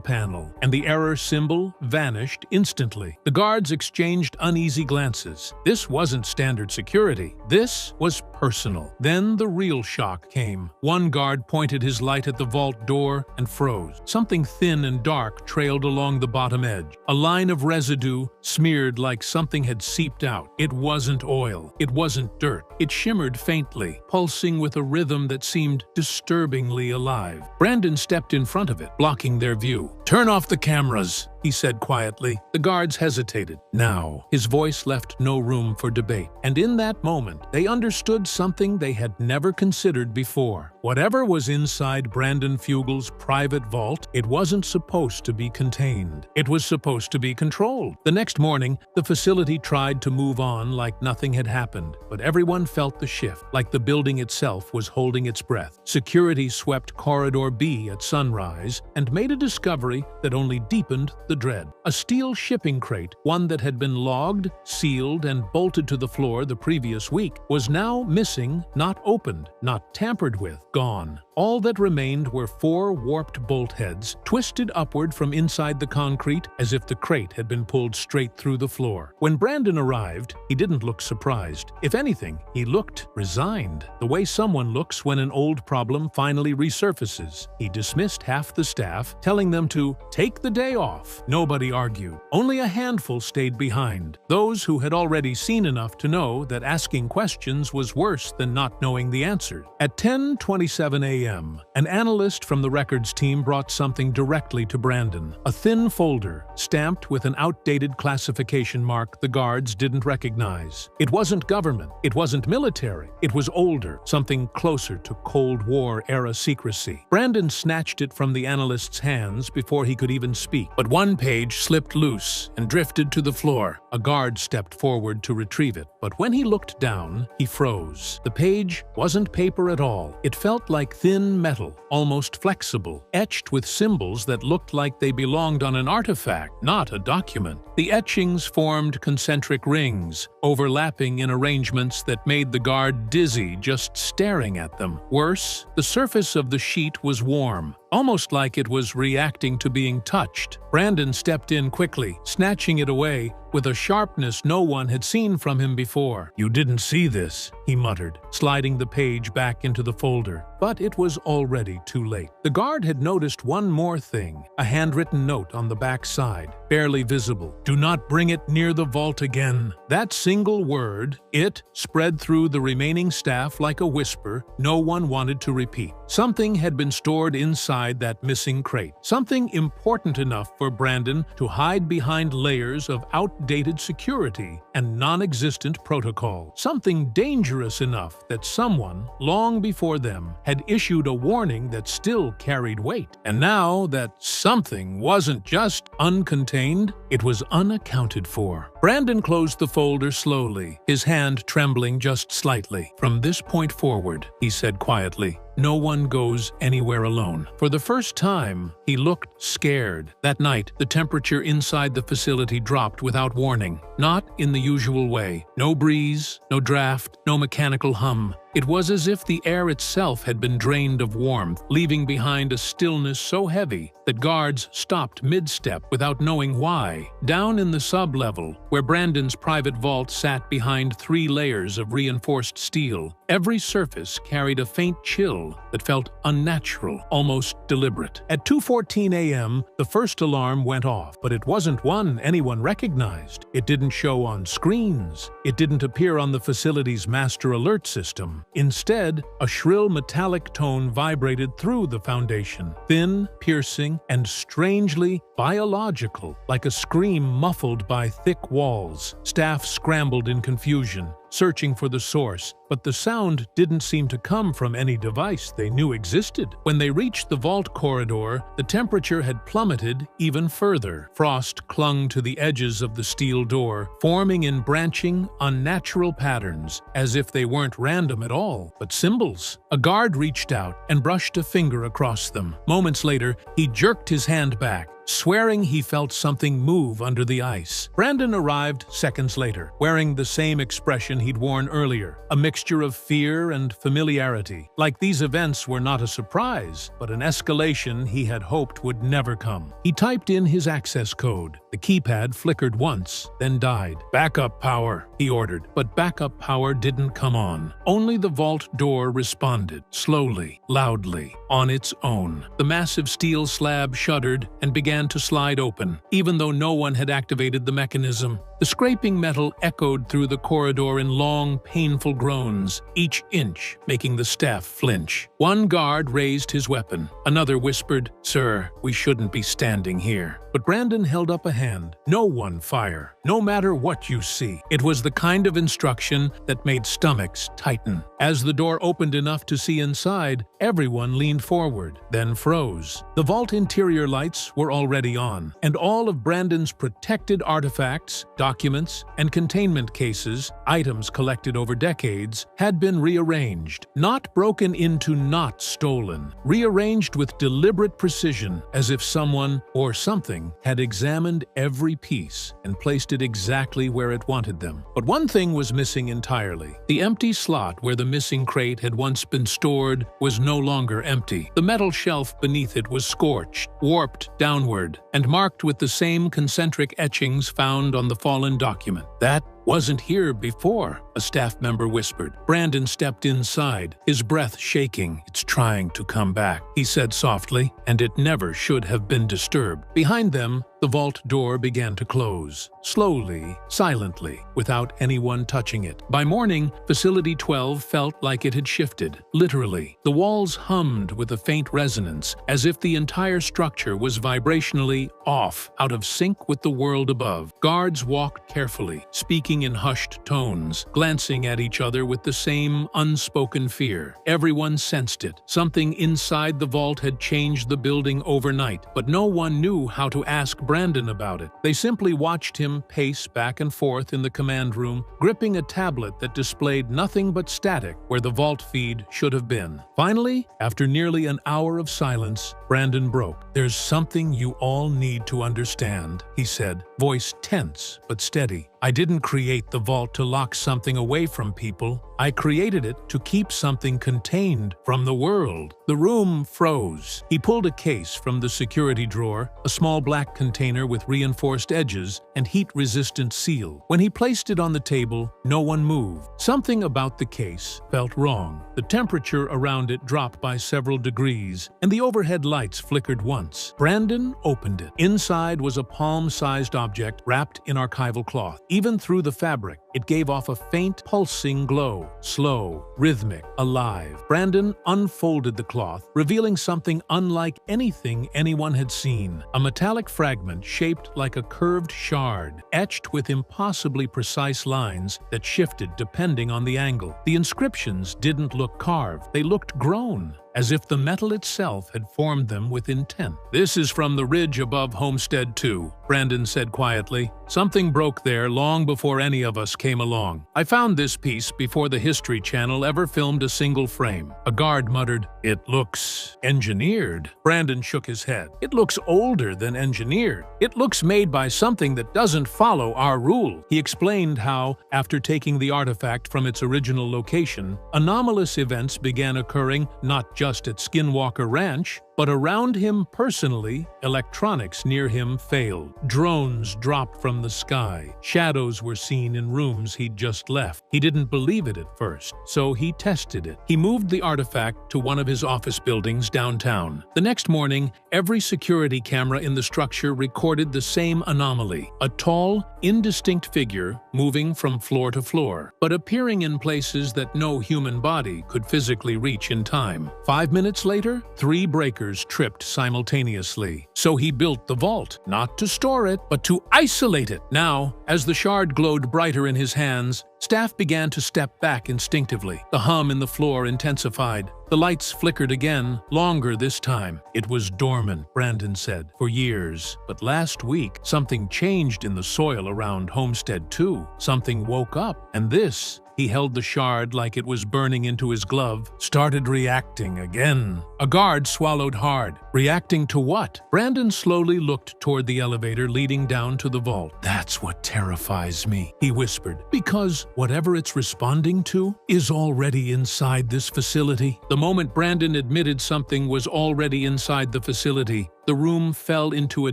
panel, and the error symbol vanished instantly. The guards exchanged uneasy glances. This wasn't standard security. This was personal. Then the real shock came. One guard pointed his light at the vault door and froze. Something thin and dark trailed along the bottom edge. A line of residue smeared like something had seeped out. It wasn't oil. It wasn't dirt. It shimmered faintly, pulsing with a rhythm that seemed disturbingly alive. Brandon stepped in front of it, blocking their view. "Turn off the cameras," he said quietly. The guards hesitated. Now, his voice left no room for debate. And in that moment, they understood something they had never considered before. Whatever was inside Brandon Fugel's private vault, it wasn't supposed to be contained. It was supposed to be controlled. The next morning, the facility tried to move on like nothing had happened, but everyone felt the shift, like the building itself was holding its breath. Security swept Corridor B at sunrise and made a discovery that only deepened the dread. A steel shipping crate, one that had been logged, sealed, and bolted to the floor the previous week, was now missing, not opened, not tampered with, gone. All that remained were 4 warped bolt heads, twisted upward from inside the concrete as if the crate had been pulled straight through the floor. When Brandon arrived, he didn't look surprised. If anything, he looked resigned, the way someone looks when an old problem finally resurfaces. He dismissed half the staff, telling them to take the day off. Nobody argued. Only a handful stayed behind, those who had already seen enough to know that asking questions was worse than not knowing the answer. At 10:27 a.m., an analyst from the records team brought something directly to Brandon. A thin folder, stamped with an outdated classification mark the guards didn't recognize. It wasn't government, it wasn't military, it was older, something closer to Cold War-era secrecy. Brandon snatched it from the analyst's hands before he could even speak, but one page slipped loose and drifted to the floor. A guard stepped forward to retrieve it, but when he looked down, he froze. The page wasn't paper at all. It felt like thin metal, almost flexible, etched with symbols that looked like they belonged on an artifact, not a document. The etchings formed concentric rings, overlapping in arrangements that made the guard dizzy just staring at them. Worse, the surface of the sheet was warm, almost like it was reacting to being touched. Brandon stepped in quickly, snatching it away with a sharpness no one had seen from him before. "You didn't see this," he muttered, sliding the page back into the folder. But it was already too late. The guard had noticed one more thing, a handwritten note on the back side, barely visible. "Do not bring it near the vault again." That single word, it, spread through the remaining staff like a whisper no one wanted to repeat. Something had been stored inside that missing crate. Something important enough for Brandon to hide behind layers of outdated security and non-existent protocol. Something dangerous enough that someone, long before them, had issued a warning that still carried weight. And now that something wasn't just uncontained, it was unaccounted for. Brandon closed the folder slowly, his hand trembling just slightly. "From this point forward," he said quietly, "no one goes anywhere alone." For the first time, he looked scared. That night, the temperature inside the facility dropped without warning. Not in the usual way. No breeze, no draft, no mechanical hum. It was as if the air itself had been drained of warmth, leaving behind a stillness so heavy that guards stopped mid-step without knowing why. Down in the sub-level, where Brandon's private vault sat behind 3 layers of reinforced steel, every surface carried a faint chill that felt unnatural, almost deliberate. At 2:14 a.m., the first alarm went off, but it wasn't one anyone recognized. It didn't show on screens. It didn't appear on the facility's master alert system. Instead, a shrill metallic tone vibrated through the foundation, thin, piercing, and strangely biological, like a scream muffled by thick walls. Staff scrambled in confusion, searching for the source, but the sound didn't seem to come from any device they knew existed. When they reached the vault corridor, the temperature had plummeted even further. Frost clung to the edges of the steel door, forming in branching, unnatural patterns, as if they weren't random at all, but symbols. A guard reached out and brushed a finger across them. Moments later, he jerked his hand back, swearing he felt something move under the ice. Brandon arrived seconds later, wearing the same expression he'd worn earlier, a mixture of fear and familiarity. Like these events were not a surprise, but an escalation he had hoped would never come. He typed in his access code. The keypad flickered once, then died. "Backup power," he ordered, but backup power didn't come on. Only the vault door responded, slowly, loudly, on its own. The massive steel slab shuddered and began to slide open, even though no one had activated the mechanism. The scraping metal echoed through the corridor in long, painful groans, each inch making the staff flinch. One guard raised his weapon. Another whispered, "Sir, we shouldn't be standing here." But Brandon held up a hand. "No one fire, no matter what you see." It was the kind of instruction that made stomachs tighten. As the door opened enough to see inside, everyone leaned forward, then froze. The vault interior lights were already on, and all of Brandon's protected artifacts, documents, and containment cases, items collected over decades, had been rearranged. Not broken into, not stolen. Rearranged with deliberate precision, as if someone or something had examined every piece and placed it exactly where it wanted them. But one thing was missing entirely. The empty slot where the missing crate had once been stored was no longer empty. The metal shelf beneath it was scorched, warped downward, and marked with the same concentric etchings found on the fallen document. "That wasn't here before," a staff member whispered. Brandon stepped inside, his breath shaking. "It's trying to come back," he said softly, "and it never should have been disturbed." Behind them, the vault door began to close, slowly, silently, without anyone touching it. By morning, Facility 12 felt like it had shifted, literally. The walls hummed with a faint resonance, as if the entire structure was vibrationally off, out of sync with the world above. Guards walked carefully, speaking in hushed tones, glancing at each other with the same unspoken fear. Everyone sensed it. Something inside the vault had changed the building overnight, but no one knew how to ask Brandon about it. They simply watched him pace back and forth in the command room, gripping a tablet that displayed nothing but static where the vault feed should have been. Finally, after nearly an hour of silence, Brandon broke. "There's something you all need to understand," he said, voice tense but steady. "I didn't create the vault to lock something away from people. I created it to keep something contained from the world." The room froze. He pulled a case from the security drawer, a small black container with reinforced edges and heat-resistant seal. When he placed it on the table, no one moved. Something about the case felt wrong. The temperature around it dropped by several degrees, and the overhead lights flickered once. Brandon opened it. Inside was a palm-sized object wrapped in archival cloth. Even through the fabric, it gave off a faint, pulsing glow. Slow, rhythmic, alive. Brandon unfolded the cloth, revealing something unlike anything anyone had seen. A metallic fragment shaped like a curved shard, etched with impossibly precise lines that shifted depending on the angle. The inscriptions didn't look carved. They looked grown, as if the metal itself had formed them with intent. "This is from the ridge above Homestead 2, Brandon said quietly. "Something broke there long before any of us came along. I found this piece before the History Channel ever filmed a single frame." A guard muttered, "It looks engineered." Brandon shook his head. "It looks older than engineered. It looks made by something that doesn't follow our rule." He explained how, after taking the artifact from its original location, anomalous events began occurring not just at Skinwalker Ranch, but around him personally. Electronics near him failed. Drones dropped from the sky. Shadows were seen in rooms he'd just left. He didn't believe it at first, so he tested it. He moved the artifact to one of his office buildings downtown. The next morning, every security camera in the structure recorded the same anomaly: a tall, indistinct figure moving from floor to floor, but appearing in places that no human body could physically reach in time. 5 minutes later, 3 breakers tripped simultaneously. So he built the vault, not to store it, but to isolate it. Now, as the shard glowed brighter in his hands, staff began to step back instinctively. The hum in the floor intensified. The lights flickered again, longer this time. "It was dormant," Brandon said, "for years. But last week, something changed in the soil around Homestead 2. Something woke up, and this—" he held the shard like it was burning into his glove— "started reacting again." A guard swallowed hard. Reacting to what? Brandon slowly looked toward the elevator leading down to the vault. "That's what terrifies me," he whispered, "because whatever it's responding to is already inside this facility." The moment Brandon admitted something was already inside the facility, the room fell into a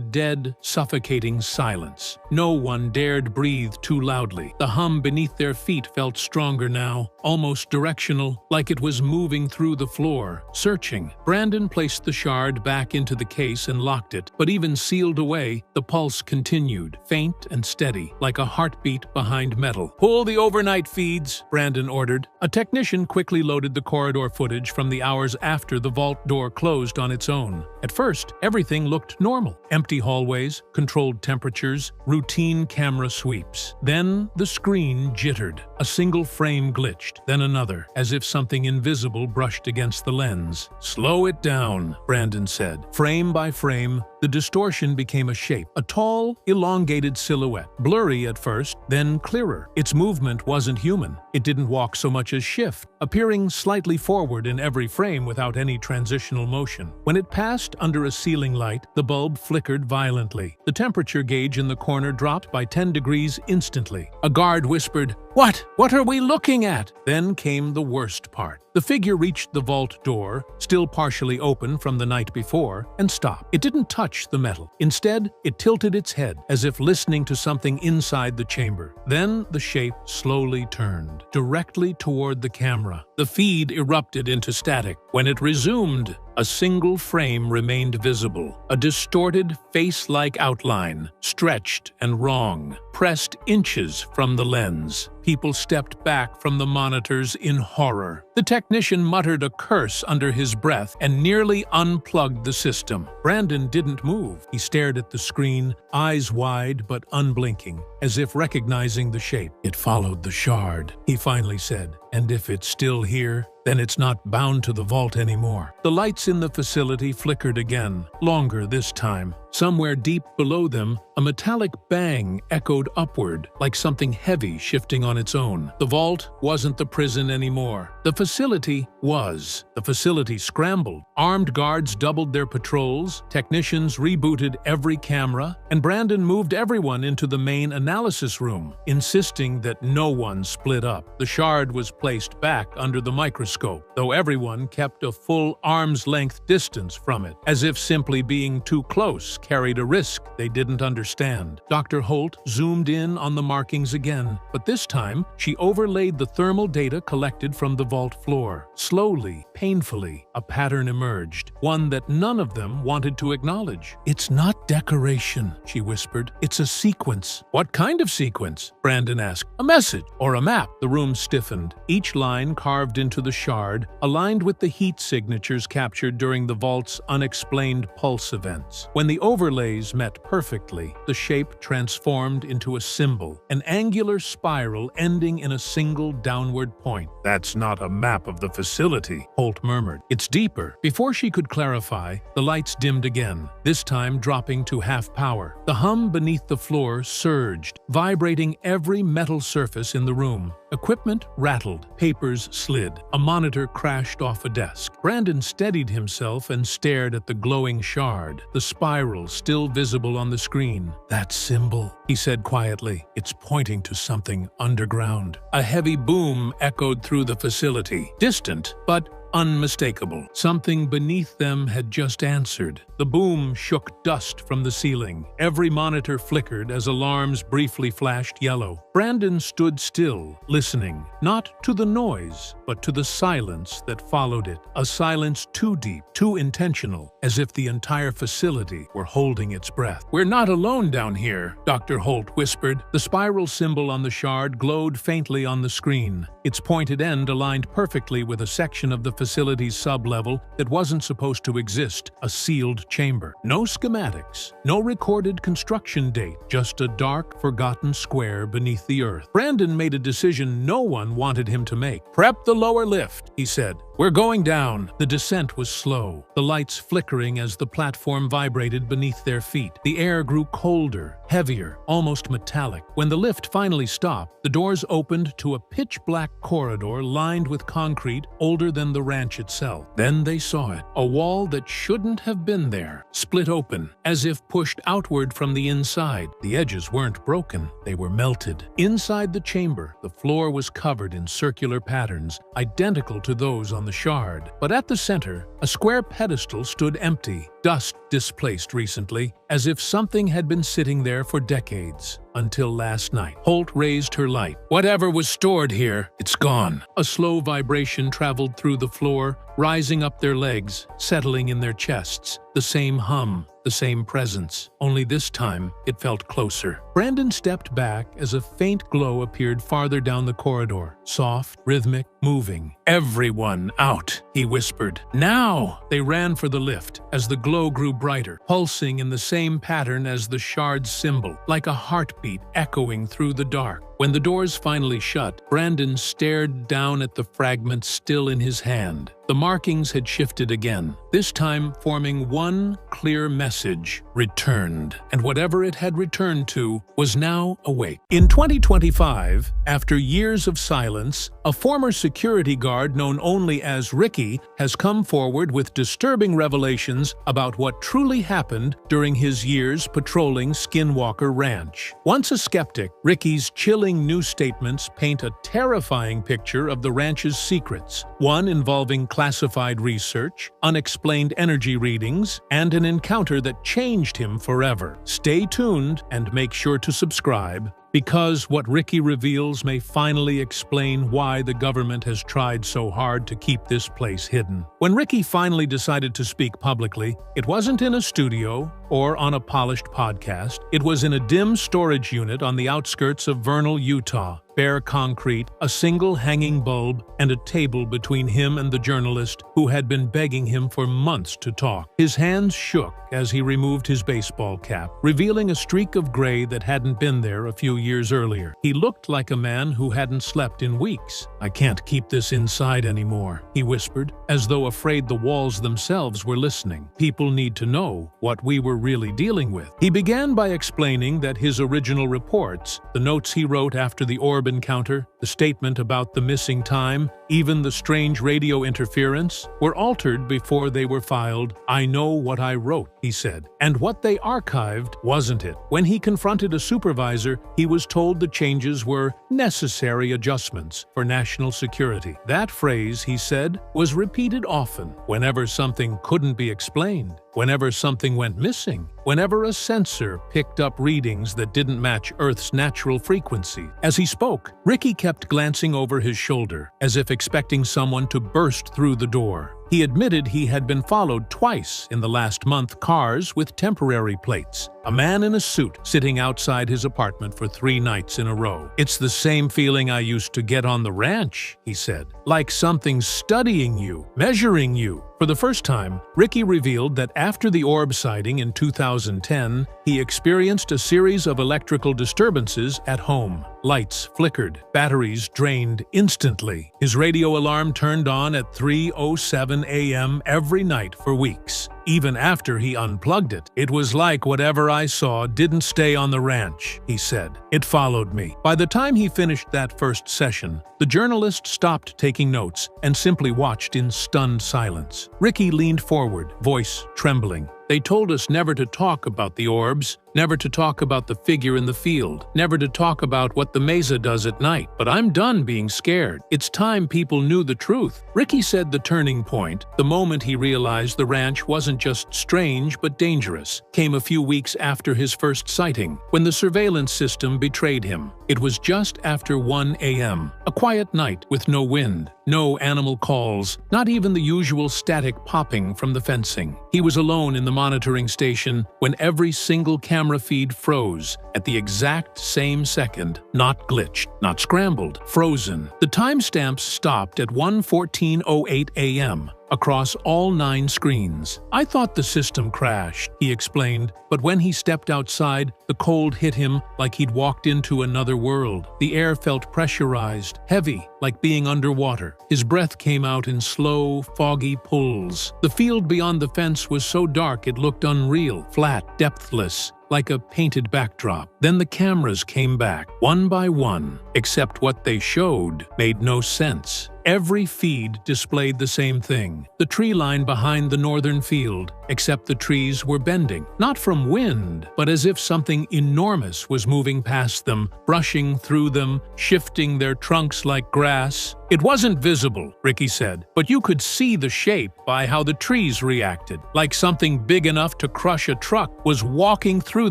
dead, suffocating silence. No one dared breathe too loudly. The hum beneath their feet felt stronger now, almost directional, like it was moving through the floor, searching. Brandon placed the shard back into the case and locked it, but even sealed away, the pulse continued, faint and steady, like a heartbeat behind metal. "Pull the overnight feeds," Brandon ordered. A technician quickly loaded the corridor footage from the hours after the vault door closed on its own. At first, everything looked normal. Empty hallways, controlled temperatures, routine camera sweeps. Then the screen jittered. A single frame glitched, then another, as if something invisible brushed against the lens. "Slow it down," Brandon said. Frame by frame, the distortion became a shape, a tall, elongated silhouette. Blurry at first, then clearer. Its movement wasn't human. It didn't walk so much as shift, appearing slightly forward in every frame without any transitional motion. When it passed under a ceiling light, the bulb flickered violently. The temperature gauge in the corner dropped by 10 degrees instantly. A guard whispered, What are we looking at?" Then came the worst part. The figure reached the vault door, still partially open from the night before, and stopped. It didn't touch the metal. Instead, it tilted its head, as if listening to something inside the chamber. Then the shape slowly turned, directly toward the camera. The feed erupted into static. When it resumed, a single frame remained visible, a distorted, face-like outline, stretched and wrong, pressed inches from the lens. People stepped back from the monitors in horror. The technician muttered a curse under his breath and nearly unplugged the system. Brandon didn't move. He stared at the screen, eyes wide but unblinking, as if recognizing the shape. "It followed the shard," he finally said. "And if it's still here, then it's not bound to the vault anymore." The lights in the facility flickered again, longer this time. Somewhere deep below them, a metallic bang echoed upward, like something heavy shifting on its own. The vault wasn't the prison anymore. The facility was. The facility scrambled. Armed guards doubled their patrols, technicians rebooted every camera, and Brandon moved everyone into the main analysis room, insisting that no one split up. The shard was placed back under the microscope, though everyone kept a full arm's-length distance from it, as if simply being too close carried a risk they didn't understand. Dr. Holt zoomed in on the markings again, but this time she overlaid the thermal data collected from the vault floor. Slowly, painfully, a pattern emerged, one that none of them wanted to acknowledge. "It's not decoration," she whispered. "It's a sequence." "What kind of sequence?" Brandon asked. "A message or a map?" The room stiffened. Each line carved into the shard aligned with the heat signatures captured during the vault's unexplained pulse events. When the overlays met perfectly, the shape transformed into a symbol, an angular spiral ending in a single downward point. "That's not a map of the facility," Holt murmured. "It's deeper." Before she could clarify, the lights dimmed again, this time dropping to half power. The hum beneath the floor surged, vibrating every metal surface in the room. Equipment rattled, papers slid, a monitor crashed off a desk. Brandon steadied himself and stared at the glowing shard, the spiral still visible on the screen. "That symbol," he said quietly. "It's pointing to something underground." A heavy boom echoed through the facility, distant but unmistakable. Something beneath them had just answered. The boom shook dust from the ceiling. Every monitor flickered as alarms briefly flashed yellow. Brandon stood still, listening, not to the noise, but to the silence that followed it. A silence too deep, too intentional, as if the entire facility were holding its breath. "We're not alone down here," Dr. Holt whispered. The spiral symbol on the shard glowed faintly on the screen. Its pointed end aligned perfectly with a section of the facility's sublevel that wasn't supposed to exist, a sealed chamber. No schematics, no recorded construction date, just a dark, forgotten square beneath the earth. Brandon made a decision no one wanted him to make. "Prep the lower lift," he said. "We're going down." The descent was slow, the lights flickering as the platform vibrated beneath their feet. The air grew colder, heavier, almost metallic. When the lift finally stopped, the doors opened to a pitch-black corridor lined with concrete older than the ranch itself. Then they saw it, a wall that shouldn't have been there, split open, as if pushed outward from the inside. The edges weren't broken, they were melted. Inside the chamber, the floor was covered in circular patterns, identical to those on the shard. But at the center, a square pedestal stood empty, dust displaced recently, as if something had been sitting there for decades. Until last night. Holt raised her light. Whatever was stored here, it's gone. A slow vibration traveled through the floor, rising up their legs, settling in their chests. The same hum, the same presence. Only this time, it felt closer. Brandon stepped back as a faint glow appeared farther down the corridor. Soft, rhythmic, moving. "Everyone out," he whispered. "Now!" They ran for the lift as the glow grew brighter, pulsing in the same pattern as the shard's symbol, like a heartbeat echoing through the dark. When the doors finally shut, Brandon stared down at the fragment still in his hand. The markings had shifted again, this time forming one clear message: returned. And whatever it had returned to was now awake. In 2025, after years of silence, a former security guard known only as Ricky has come forward with disturbing revelations about what truly happened during his years patrolling Skinwalker Ranch. Once a skeptic, Ricky's chilling new statements paint a terrifying picture of the ranch's secrets, one involving classified research, unexplained energy readings, and an encounter that changed him forever. Stay tuned and make sure to subscribe, because what Ricky reveals may finally explain why the government has tried so hard to keep this place hidden. When Ricky finally decided to speak publicly, it wasn't in a studio or on a polished podcast. It was in a dim storage unit on the outskirts of Vernal, Utah. Bare concrete, a single hanging bulb, and a table between him and the journalist who had been begging him for months to talk. His hands shook as he removed his baseball cap, revealing a streak of gray that hadn't been there a few years earlier. He looked like a man who hadn't slept in weeks. "I can't keep this inside anymore," he whispered, as though afraid the walls themselves were listening. "People need to know what we were really dealing with." He began by explaining that his original reports, the notes he wrote after the orb encounter, the statement about the missing time, even the strange radio interference, were altered before they were filed. "I know what I wrote," he said, "and what they archived wasn't it." When he confronted a supervisor, he was told the changes were necessary adjustments for national security. That phrase, he said, was repeated often whenever something couldn't be explained, whenever something went missing, whenever a sensor picked up readings that didn't match Earth's natural frequency. As he spoke, Ricky kept glancing over his shoulder, as if expecting someone to burst through the door. He admitted he had been followed twice in the last month, cars with temporary plates. A man in a suit sitting outside his apartment for 3 nights in a row. "It's the same feeling I used to get on the ranch," he said. "Like something's studying you, measuring you." For the first time, Ricky revealed that after the orb sighting in 2010, he experienced a series of electrical disturbances at home. Lights flickered, batteries drained instantly. His radio alarm turned on at 3:07 a.m. every night for weeks. Even after he unplugged it, "It was like whatever I saw didn't stay on the ranch," he said. "It followed me." By the time he finished that first session, the journalist stopped taking notes and simply watched in stunned silence. Ricky leaned forward, voice trembling. "They told us never to talk about the orbs, never to talk about the figure in the field, never to talk about what the mesa does at night. But I'm done being scared. It's time people knew the truth." Ricky said the turning point, the moment he realized the ranch wasn't just strange but dangerous, came a few weeks after his first sighting, when the surveillance system betrayed him. It was just after 1 a.m., a quiet night with no wind, no animal calls, not even the usual static popping from the fencing. He was alone in the monitoring station when every single camera feed froze at the exact same second, not glitched, not scrambled, frozen. The timestamps stopped at 1:14:08 a.m. across all 9 screens. "I thought the system crashed," he explained, but when he stepped outside, the cold hit him like he'd walked into another world. The air felt pressurized, heavy, like being underwater. His breath came out in slow, foggy pulls. The field beyond the fence was so dark it looked unreal, flat, depthless, like a painted backdrop. Then the cameras came back, one by one, except what they showed made no sense. Every feed displayed the same thing. The tree line behind the northern field, except the trees were bending, not from wind, but as if something enormous was moving past them, brushing through them, shifting their trunks like grass. It wasn't visible, Ricky said, but you could see the shape by how the trees reacted, like something big enough to crush a truck was walking through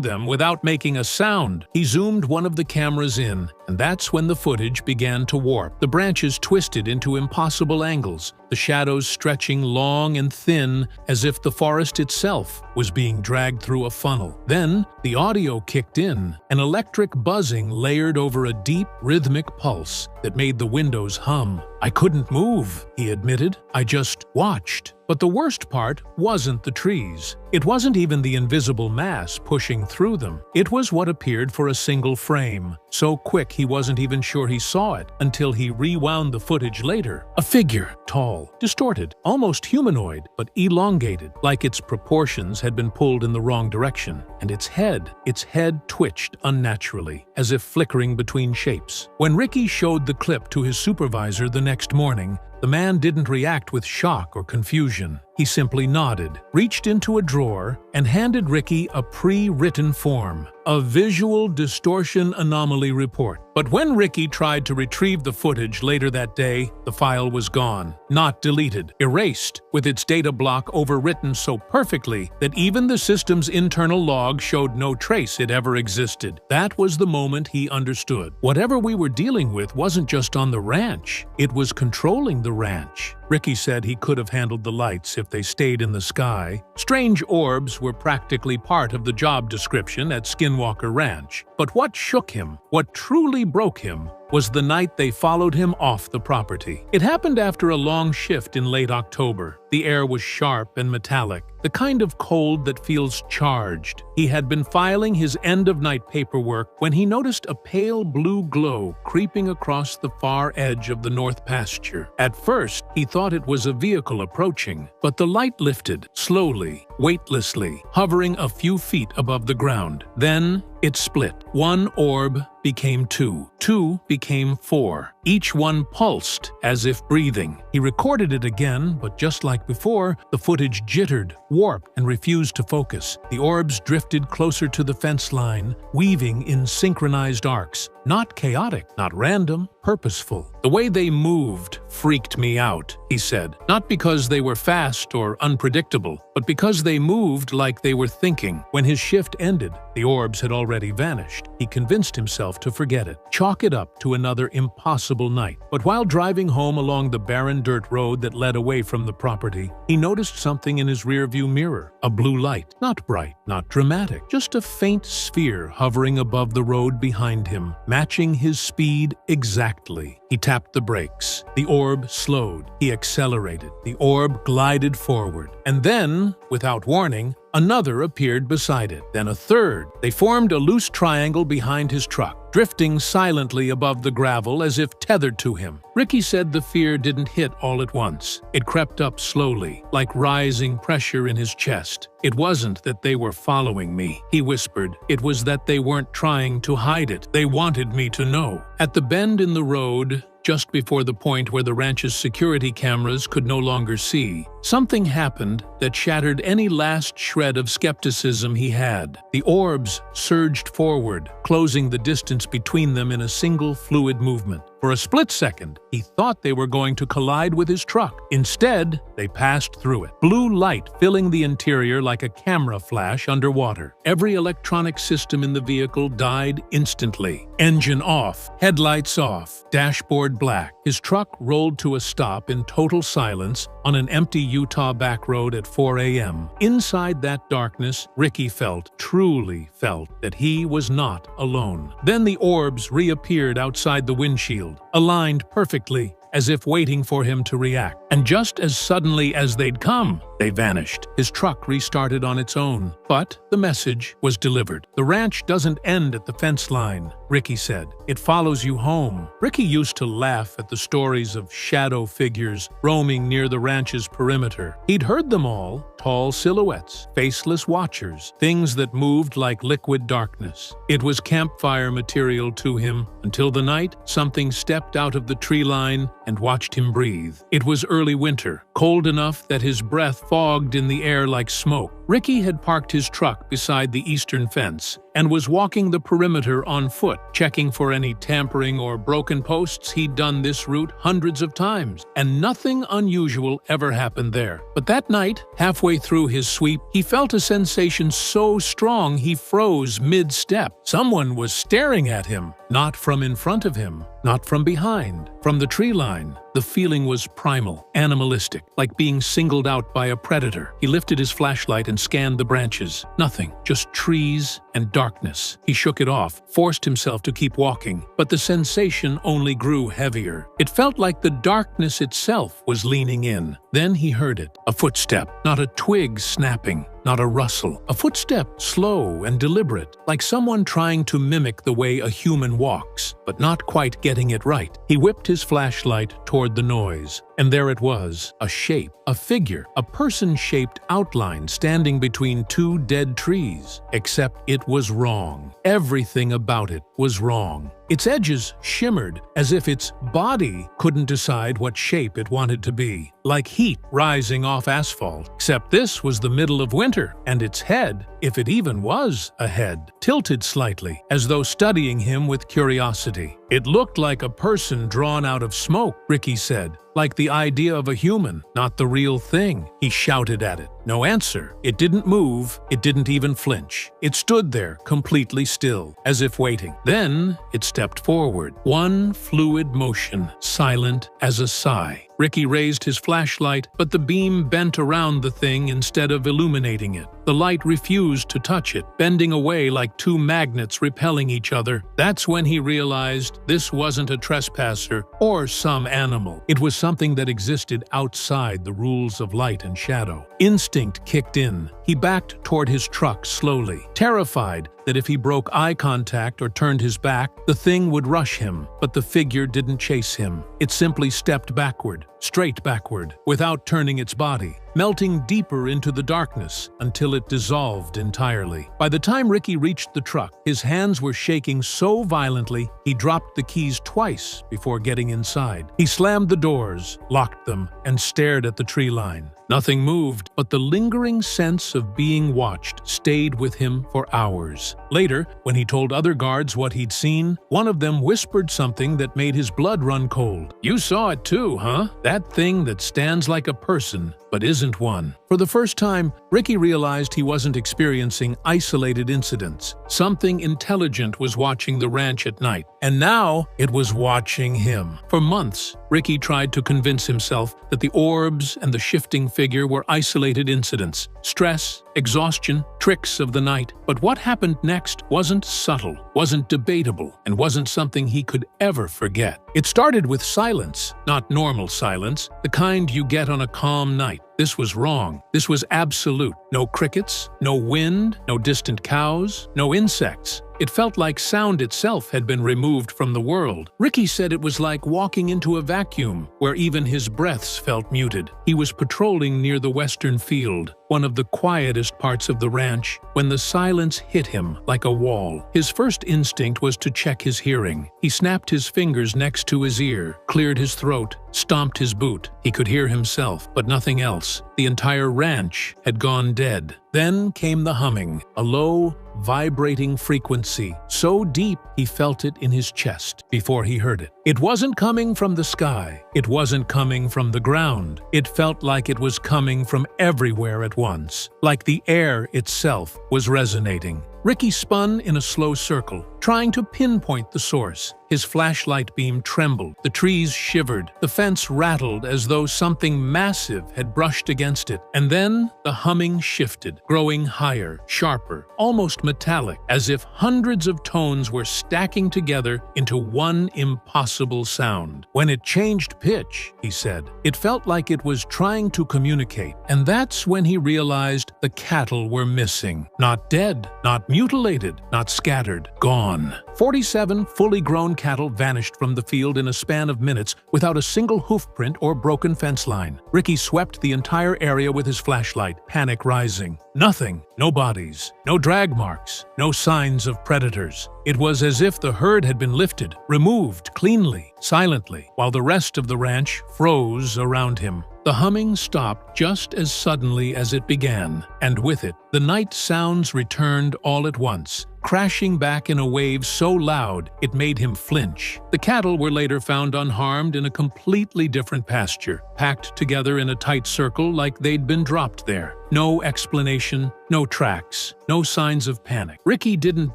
them without making a sound. He zoomed one of the cameras in, and that's when the footage began to warp. The branches twisted into impossible angles, the shadows stretching long and thin as if the forest itself was being dragged through a funnel. Then, the audio kicked in, an electric buzzing layered over a deep, rhythmic pulse that made the windows hum. I couldn't move, he admitted. I just watched. But the worst part wasn't the trees. It wasn't even the invisible mass pushing through them. It was what appeared for a single frame, so quick he wasn't even sure he saw it until he rewound the footage later. A figure, tall, distorted, almost humanoid, but elongated, like its proportions had been pulled in the wrong direction. And its head twitched unnaturally, as if flickering between shapes. When Ricky showed the clip to his supervisor the next morning, the man didn't react with shock or confusion. He simply nodded, reached into a drawer, and handed Ricky a pre-written form, a visual distortion anomaly report. But when Ricky tried to retrieve the footage later that day, the file was gone, not deleted, erased, with its data block overwritten so perfectly that even the system's internal log showed no trace it ever existed. That was the moment he understood. Whatever we were dealing with wasn't just on the ranch, it was controlling the ranch. Ricky said he could have handled the lights if they stayed in the sky. Strange orbs were practically part of the job description at Skinwalker Ranch. But what shook him, what truly broke him, was the night they followed him off the property. It happened after a long shift in late October. The air was sharp and metallic, the kind of cold that feels charged. He had been filing his end-of-night paperwork when he noticed a pale blue glow creeping across the far edge of the north pasture. At first, he thought it was a vehicle approaching, but the light lifted, slowly, weightlessly, hovering a few feet above the ground. Then, it split. One orb became two. Two became four. Each one pulsed, as if breathing. He recorded it again, but just like before, the footage jittered, warped, and refused to focus. The orbs drifted closer to the fence line, weaving in synchronized arcs. Not chaotic, not random, purposeful. The way they moved freaked me out, he said. Not because they were fast or unpredictable, but because they moved like they were thinking. When his shift ended, the orbs had already vanished. He convinced himself to forget it, chalk it up to another impossible night. But while driving home along the barren dirt road that led away from the property, he noticed something in his rearview mirror. A blue light. Not bright, not dramatic, just a faint sphere hovering above the road behind him, matching his speed exactly. He tapped the brakes. The orb slowed. He accelerated. The orb glided forward. And then, without warning, another appeared beside it, then a third. They formed a loose triangle behind his truck, drifting silently above the gravel as if tethered to him. Ricky said the fear didn't hit all at once. It crept up slowly, like rising pressure in his chest. It wasn't that they were following me, he whispered. It was that they weren't trying to hide it. They wanted me to know. At the bend in the road, just before the point where the ranch's security cameras could no longer see, something happened that shattered any last shred of skepticism he had. The orbs surged forward, closing the distance between them in a single fluid movement. For a split second, he thought they were going to collide with his truck. Instead, they passed through it. Blue light filling the interior like a camera flash underwater. Every electronic system in the vehicle died instantly. Engine off, headlights off, dashboard black. His truck rolled to a stop in total silence on an empty Utah back road at 4 a.m. Inside that darkness, Ricky truly felt that he was not alone. Then the orbs reappeared outside the windshield, aligned perfectly, as if waiting for him to react. And just as suddenly as they'd come, they vanished. His truck restarted on its own. But the message was delivered. The ranch doesn't end at the fence line, Ricky said. It follows you home. Ricky used to laugh at the stories of shadow figures roaming near the ranch's perimeter. He'd heard them all, tall silhouettes, faceless watchers, things that moved like liquid darkness. It was campfire material to him until the night something stepped out of the tree line and watched him breathe. It was early winter, cold enough that his breath fogged in the air like smoke. Ricky had parked his truck beside the eastern fence and was walking the perimeter on foot, checking for any tampering or broken posts. He'd done this route hundreds of times, and nothing unusual ever happened there. But that night, halfway through his sweep, he felt a sensation so strong he froze mid-step. Someone was staring at him, not from in front of him, not from behind, from the tree line. The feeling was primal, animalistic, like being singled out by a predator. He lifted his flashlight and scanned the branches. Nothing, just trees and darkness. He shook it off, forced himself to keep walking, but the sensation only grew heavier. It felt like the darkness itself was leaning in. Then he heard it, a footstep, not a twig snapping, not a rustle. A footstep, slow and deliberate, like someone trying to mimic the way a human walks, but not quite getting it right. He whipped his flashlight toward the noise, and there it was, a shape, a figure, a person-shaped outline standing between two dead trees. Except it was wrong. Everything about it was wrong. Its edges shimmered as if its body couldn't decide what shape it wanted to be, like heat rising off asphalt. Except this was the middle of winter, and its head, if it even was a head, tilted slightly, as though studying him with curiosity. It looked like a person drawn out of smoke, Ricky said. Like the idea of a human, not the real thing. He shouted at it. No answer. It didn't move. It didn't even flinch. It stood there, completely still, as if waiting. Then it stepped forward. One fluid motion, silent as a sigh. Ricky raised his flashlight, but the beam bent around the thing instead of illuminating it. The light refused to touch it, bending away like two magnets repelling each other. That's when he realized this wasn't a trespasser or some animal. It was something that existed outside the rules of light and shadow. Instinct kicked in. He backed toward his truck slowly, terrified that if he broke eye contact or turned his back, the thing would rush him. But the figure didn't chase him. It simply stepped backward, straight backward, without turning its body, melting deeper into the darkness until it dissolved entirely. By the time Ricky reached the truck, his hands were shaking so violently he dropped the keys twice before getting inside. He slammed the doors, locked them, and stared at the tree line. Nothing moved, but the lingering sense of being watched stayed with him for hours. Later, when he told other guards what he'd seen, one of them whispered something that made his blood run cold. "You saw it too, huh? That thing that stands like a person, but isn't one." For the first time, Ricky realized he wasn't experiencing isolated incidents. Something intelligent was watching the ranch at night, and now it was watching him. For months, Ricky tried to convince himself that the orbs and the shifting figure were isolated incidents, stress, exhaustion, tricks of the night. But what happened next wasn't subtle, wasn't debatable, and wasn't something he could ever forget. It started with silence, not normal silence, the kind you get on a calm night. This was wrong. This was absolute. No crickets, no wind, no distant cows, no insects. It felt like sound itself had been removed from the world. Ricky said it was like walking into a vacuum, where even his breaths felt muted. He was patrolling near the western field, one of the quietest parts of the ranch, when the silence hit him like a wall. His first instinct was to check his hearing. He snapped his fingers next to his ear, cleared his throat, stomped his boot. He could hear himself, but nothing else. The entire ranch had gone dead. Then came the humming, a low, vibrating frequency, so deep he felt it in his chest before he heard it. It wasn't coming from the sky. It wasn't coming from the ground. It felt like it was coming from everywhere at once, like the air itself was resonating. Ricky spun in a slow circle, trying to pinpoint the source. His flashlight beam trembled, the trees shivered, the fence rattled as though something massive had brushed against it. And then the humming shifted, growing higher, sharper, almost metallic, as if hundreds of tones were stacking together into one impossible sound. When it changed pitch, he said, it felt like it was trying to communicate. And that's when he realized the cattle were missing. Not dead, not mutilated, not scattered, gone. 47 fully grown cattle vanished from the field in a span of minutes without a single hoofprint or broken fence line. Ricky swept the entire entire area with his flashlight, panic rising. Nothing. No bodies. No drag marks. No signs of predators. It was as if the herd had been lifted, removed cleanly, silently, while the rest of the ranch froze around him. The humming stopped just as suddenly as it began, and with it, the night sounds returned all at once, crashing back in a wave so loud it made him flinch. The cattle were later found unharmed in a completely different pasture, packed together in a tight circle like they'd been dropped there. No explanation, no tracks, no signs of panic. Ricky didn't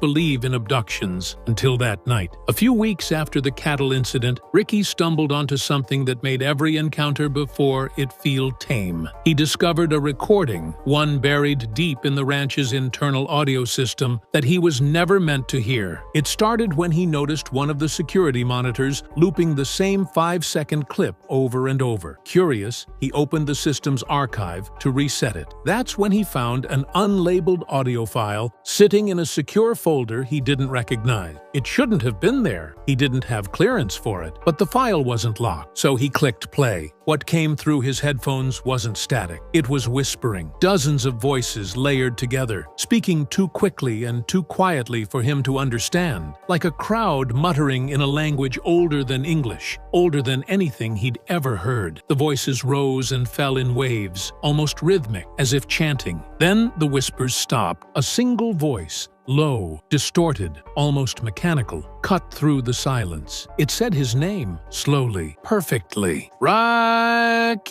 believe in abductions until that night. A few weeks after the cattle incident, Ricky stumbled onto something that made every encounter before it feel tame. He discovered a recording, one buried deep in the ranch's internal audio system, that he was never meant to hear. It started when he noticed one of the security monitors looping the same 5-second clip over and over. Curious, he opened the system's archive to reset it. That's when he found an unlabeled audio file sitting in a secure folder he didn't recognize. It shouldn't have been there. He didn't have clearance for it, but the file wasn't locked, so he clicked play. What came through his headphones wasn't static. It was whispering, dozens of voices layered together, speaking too quickly and too quietly for him to understand, like a crowd muttering in a language older than English, older than anything he'd ever heard. The voices rose and fell in waves, almost rhythmic, as if chanting. Then the whispers stopped. A single voice, low, distorted, almost mechanical, cut through the silence. It said his name, slowly, perfectly. Rocky!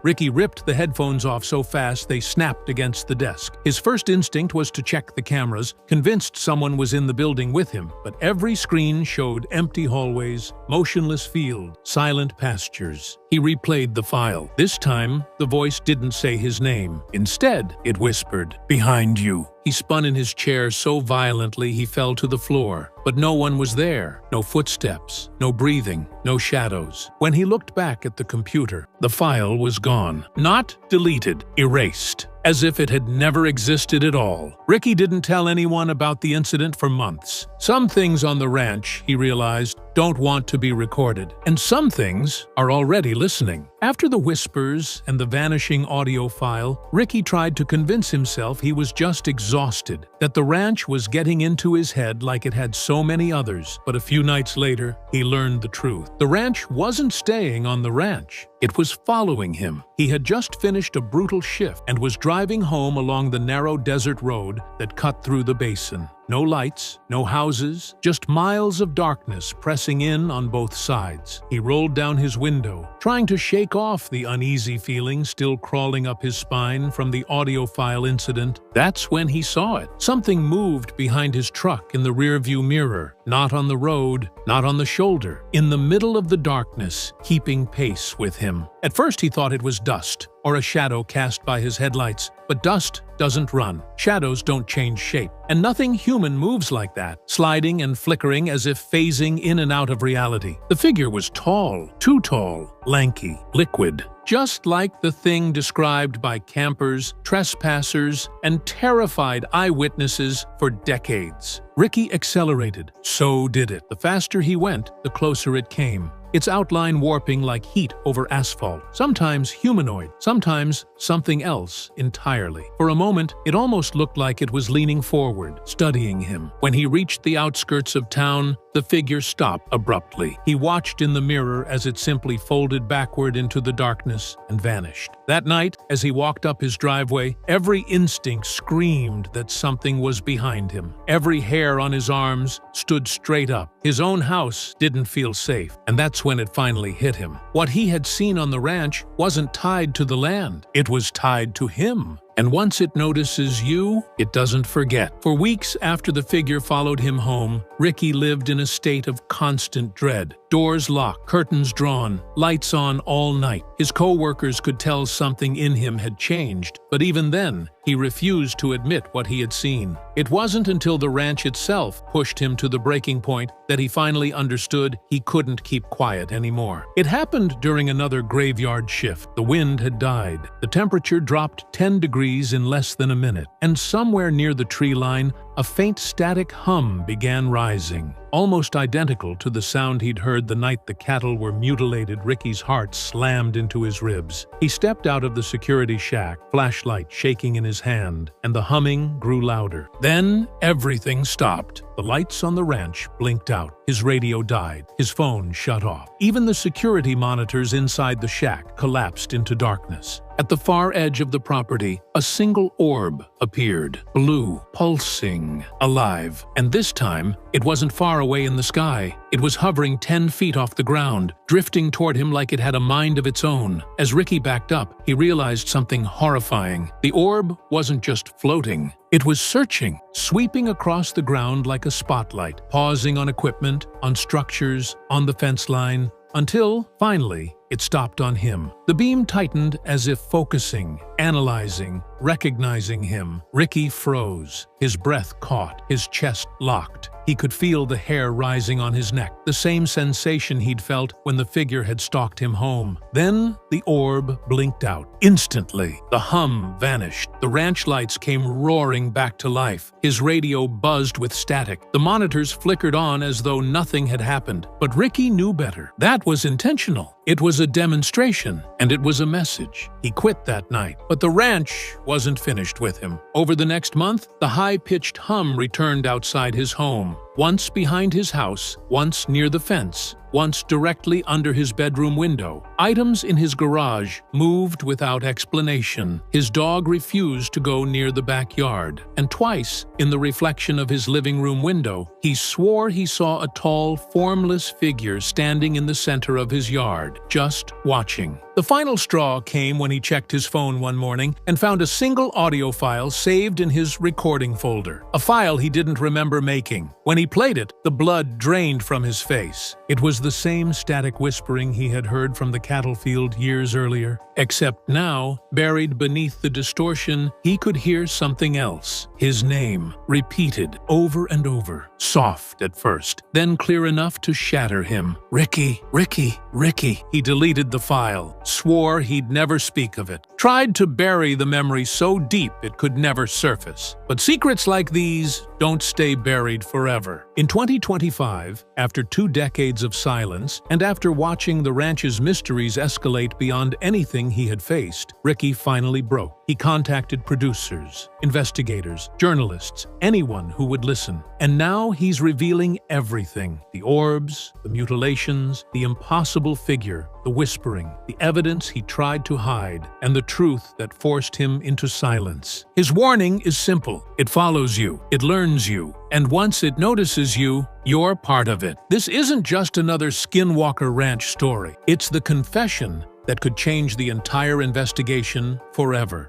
Ricky ripped the headphones off so fast they snapped against the desk. His first instinct was to check the cameras, convinced someone was in the building with him, but every screen showed empty hallways, motionless field, silent pastures. He replayed the file. This time, the voice didn't say his name. Instead, it whispered, "Behind you." He spun in his chair so violently he fell to the floor. But no one was there. No footsteps, no breathing, no shadows. When he looked back at the computer, the file was gone. Not deleted, erased, as if it had never existed at all. Ricky didn't tell anyone about the incident for months. Some things on the ranch, he realized, don't want to be recorded, and some things are already listening. After the whispers and the vanishing audio file, Ricky tried to convince himself he was just exhausted, that the ranch was getting into his head like it had so many others. But a few nights later, he learned the truth. The ranch wasn't staying on the ranch. It was following him. He had just finished a brutal shift and was driving home along the narrow desert road that cut through the basin. No lights, no houses, just miles of darkness pressing in on both sides. He rolled down his window, trying to shake off the uneasy feeling still crawling up his spine from the audiophile incident. That's when he saw it. Something moved behind his truck in the rearview mirror, not on the road, not on the shoulder, in the middle of the darkness, keeping pace with him. At first he thought it was dust, or a shadow cast by his headlights. But dust doesn't run. Shadows don't change shape. And nothing human moves like that, sliding and flickering as if phasing in and out of reality. The figure was tall, too tall, lanky, liquid. Just like the thing described by campers, trespassers, and terrified eyewitnesses for decades. Ricky accelerated. So did it. The faster he went, the closer it came. Its outline warping like heat over asphalt, sometimes humanoid, sometimes something else entirely. For a moment, it almost looked like it was leaning forward, studying him. When he reached the outskirts of town, the figure stopped abruptly. He watched in the mirror as it simply folded backward into the darkness and vanished. That night, as he walked up his driveway, every instinct screamed that something was behind him. Every hair on his arms stood straight up. His own house didn't feel safe, and that's when it finally hit him. What he had seen on the ranch wasn't tied to the land. It was tied to him. And once it notices you, it doesn't forget. For weeks after the figure followed him home, Ricky lived in a state of constant dread. Doors locked, curtains drawn, lights on all night. His co-workers could tell something in him had changed, but even then, he refused to admit what he had seen. It wasn't until the ranch itself pushed him to the breaking point that he finally understood he couldn't keep quiet anymore. It happened during another graveyard shift. The wind had died. The temperature dropped 10 degrees in less than a minute, and somewhere near the tree line, a faint static hum began rising. almost identical to the sound he'd heard the night the cattle were mutilated. Ricky's heart slammed into his ribs. He stepped out of the security shack, flashlight shaking in his hand, and the humming grew louder. Then everything stopped. The lights on the ranch blinked out. His radio died. His phone shut off. Even the security monitors inside the shack collapsed into darkness. At the far edge of the property, a single orb appeared, blue, pulsing, alive. And this time, it wasn't far away in the sky. It was hovering 10 feet off the ground, drifting toward him like it had a mind of its own. As Ricky backed up, he realized something horrifying. The orb wasn't just floating. It was searching, sweeping across the ground like a spotlight, pausing on equipment, on structures, on the fence line, until, finally, it stopped on him. The beam tightened as if focusing, analyzing, recognizing him. Ricky froze. His breath caught, his chest locked. He could feel the hair rising on his neck, the same sensation he'd felt when the figure had stalked him home. Then the orb blinked out. Instantly, the hum vanished. The ranch lights came roaring back to life. His radio buzzed with static. The monitors flickered on as though nothing had happened. But Ricky knew better. That was intentional. It was a demonstration, and it was a message. He quit that night, but the ranch wasn't finished with him. Over the next month, the high-pitched hum returned outside his home. Once behind his house, once near the fence, once directly under his bedroom window. Items in his garage moved without explanation. His dog refused to go near the backyard, and twice, in the reflection of his living room window, he swore he saw a tall, formless figure standing in the center of his yard, just watching. The final straw came when he checked his phone one morning and found a single audio file saved in his recording folder, a file he didn't remember making. When he played it, the blood drained from his face. It was the same static whispering he had heard from the cattle field years earlier, except now, buried beneath the distortion, he could hear something else. His name, repeated over and over, soft at first, then clear enough to shatter him. Ricky, Ricky, Ricky. He deleted the file, swore he'd never speak of it, tried to bury the memory so deep it could never surface. But secrets like these don't stay buried forever. In 2025, after 2 decades of silence, and after watching the ranch's mysteries escalate beyond anything he had faced, Ricky finally broke. He contacted producers, investigators, journalists, anyone who would listen. And now he's revealing everything. The orbs, the mutilations, the impossible figure, the whispering, the evidence he tried to hide, and the truth that forced him into silence. His warning is simple. It follows you. It learns you. And once it notices you, you're part of it. This isn't just another Skinwalker Ranch story. It's the confession that could change the entire investigation forever.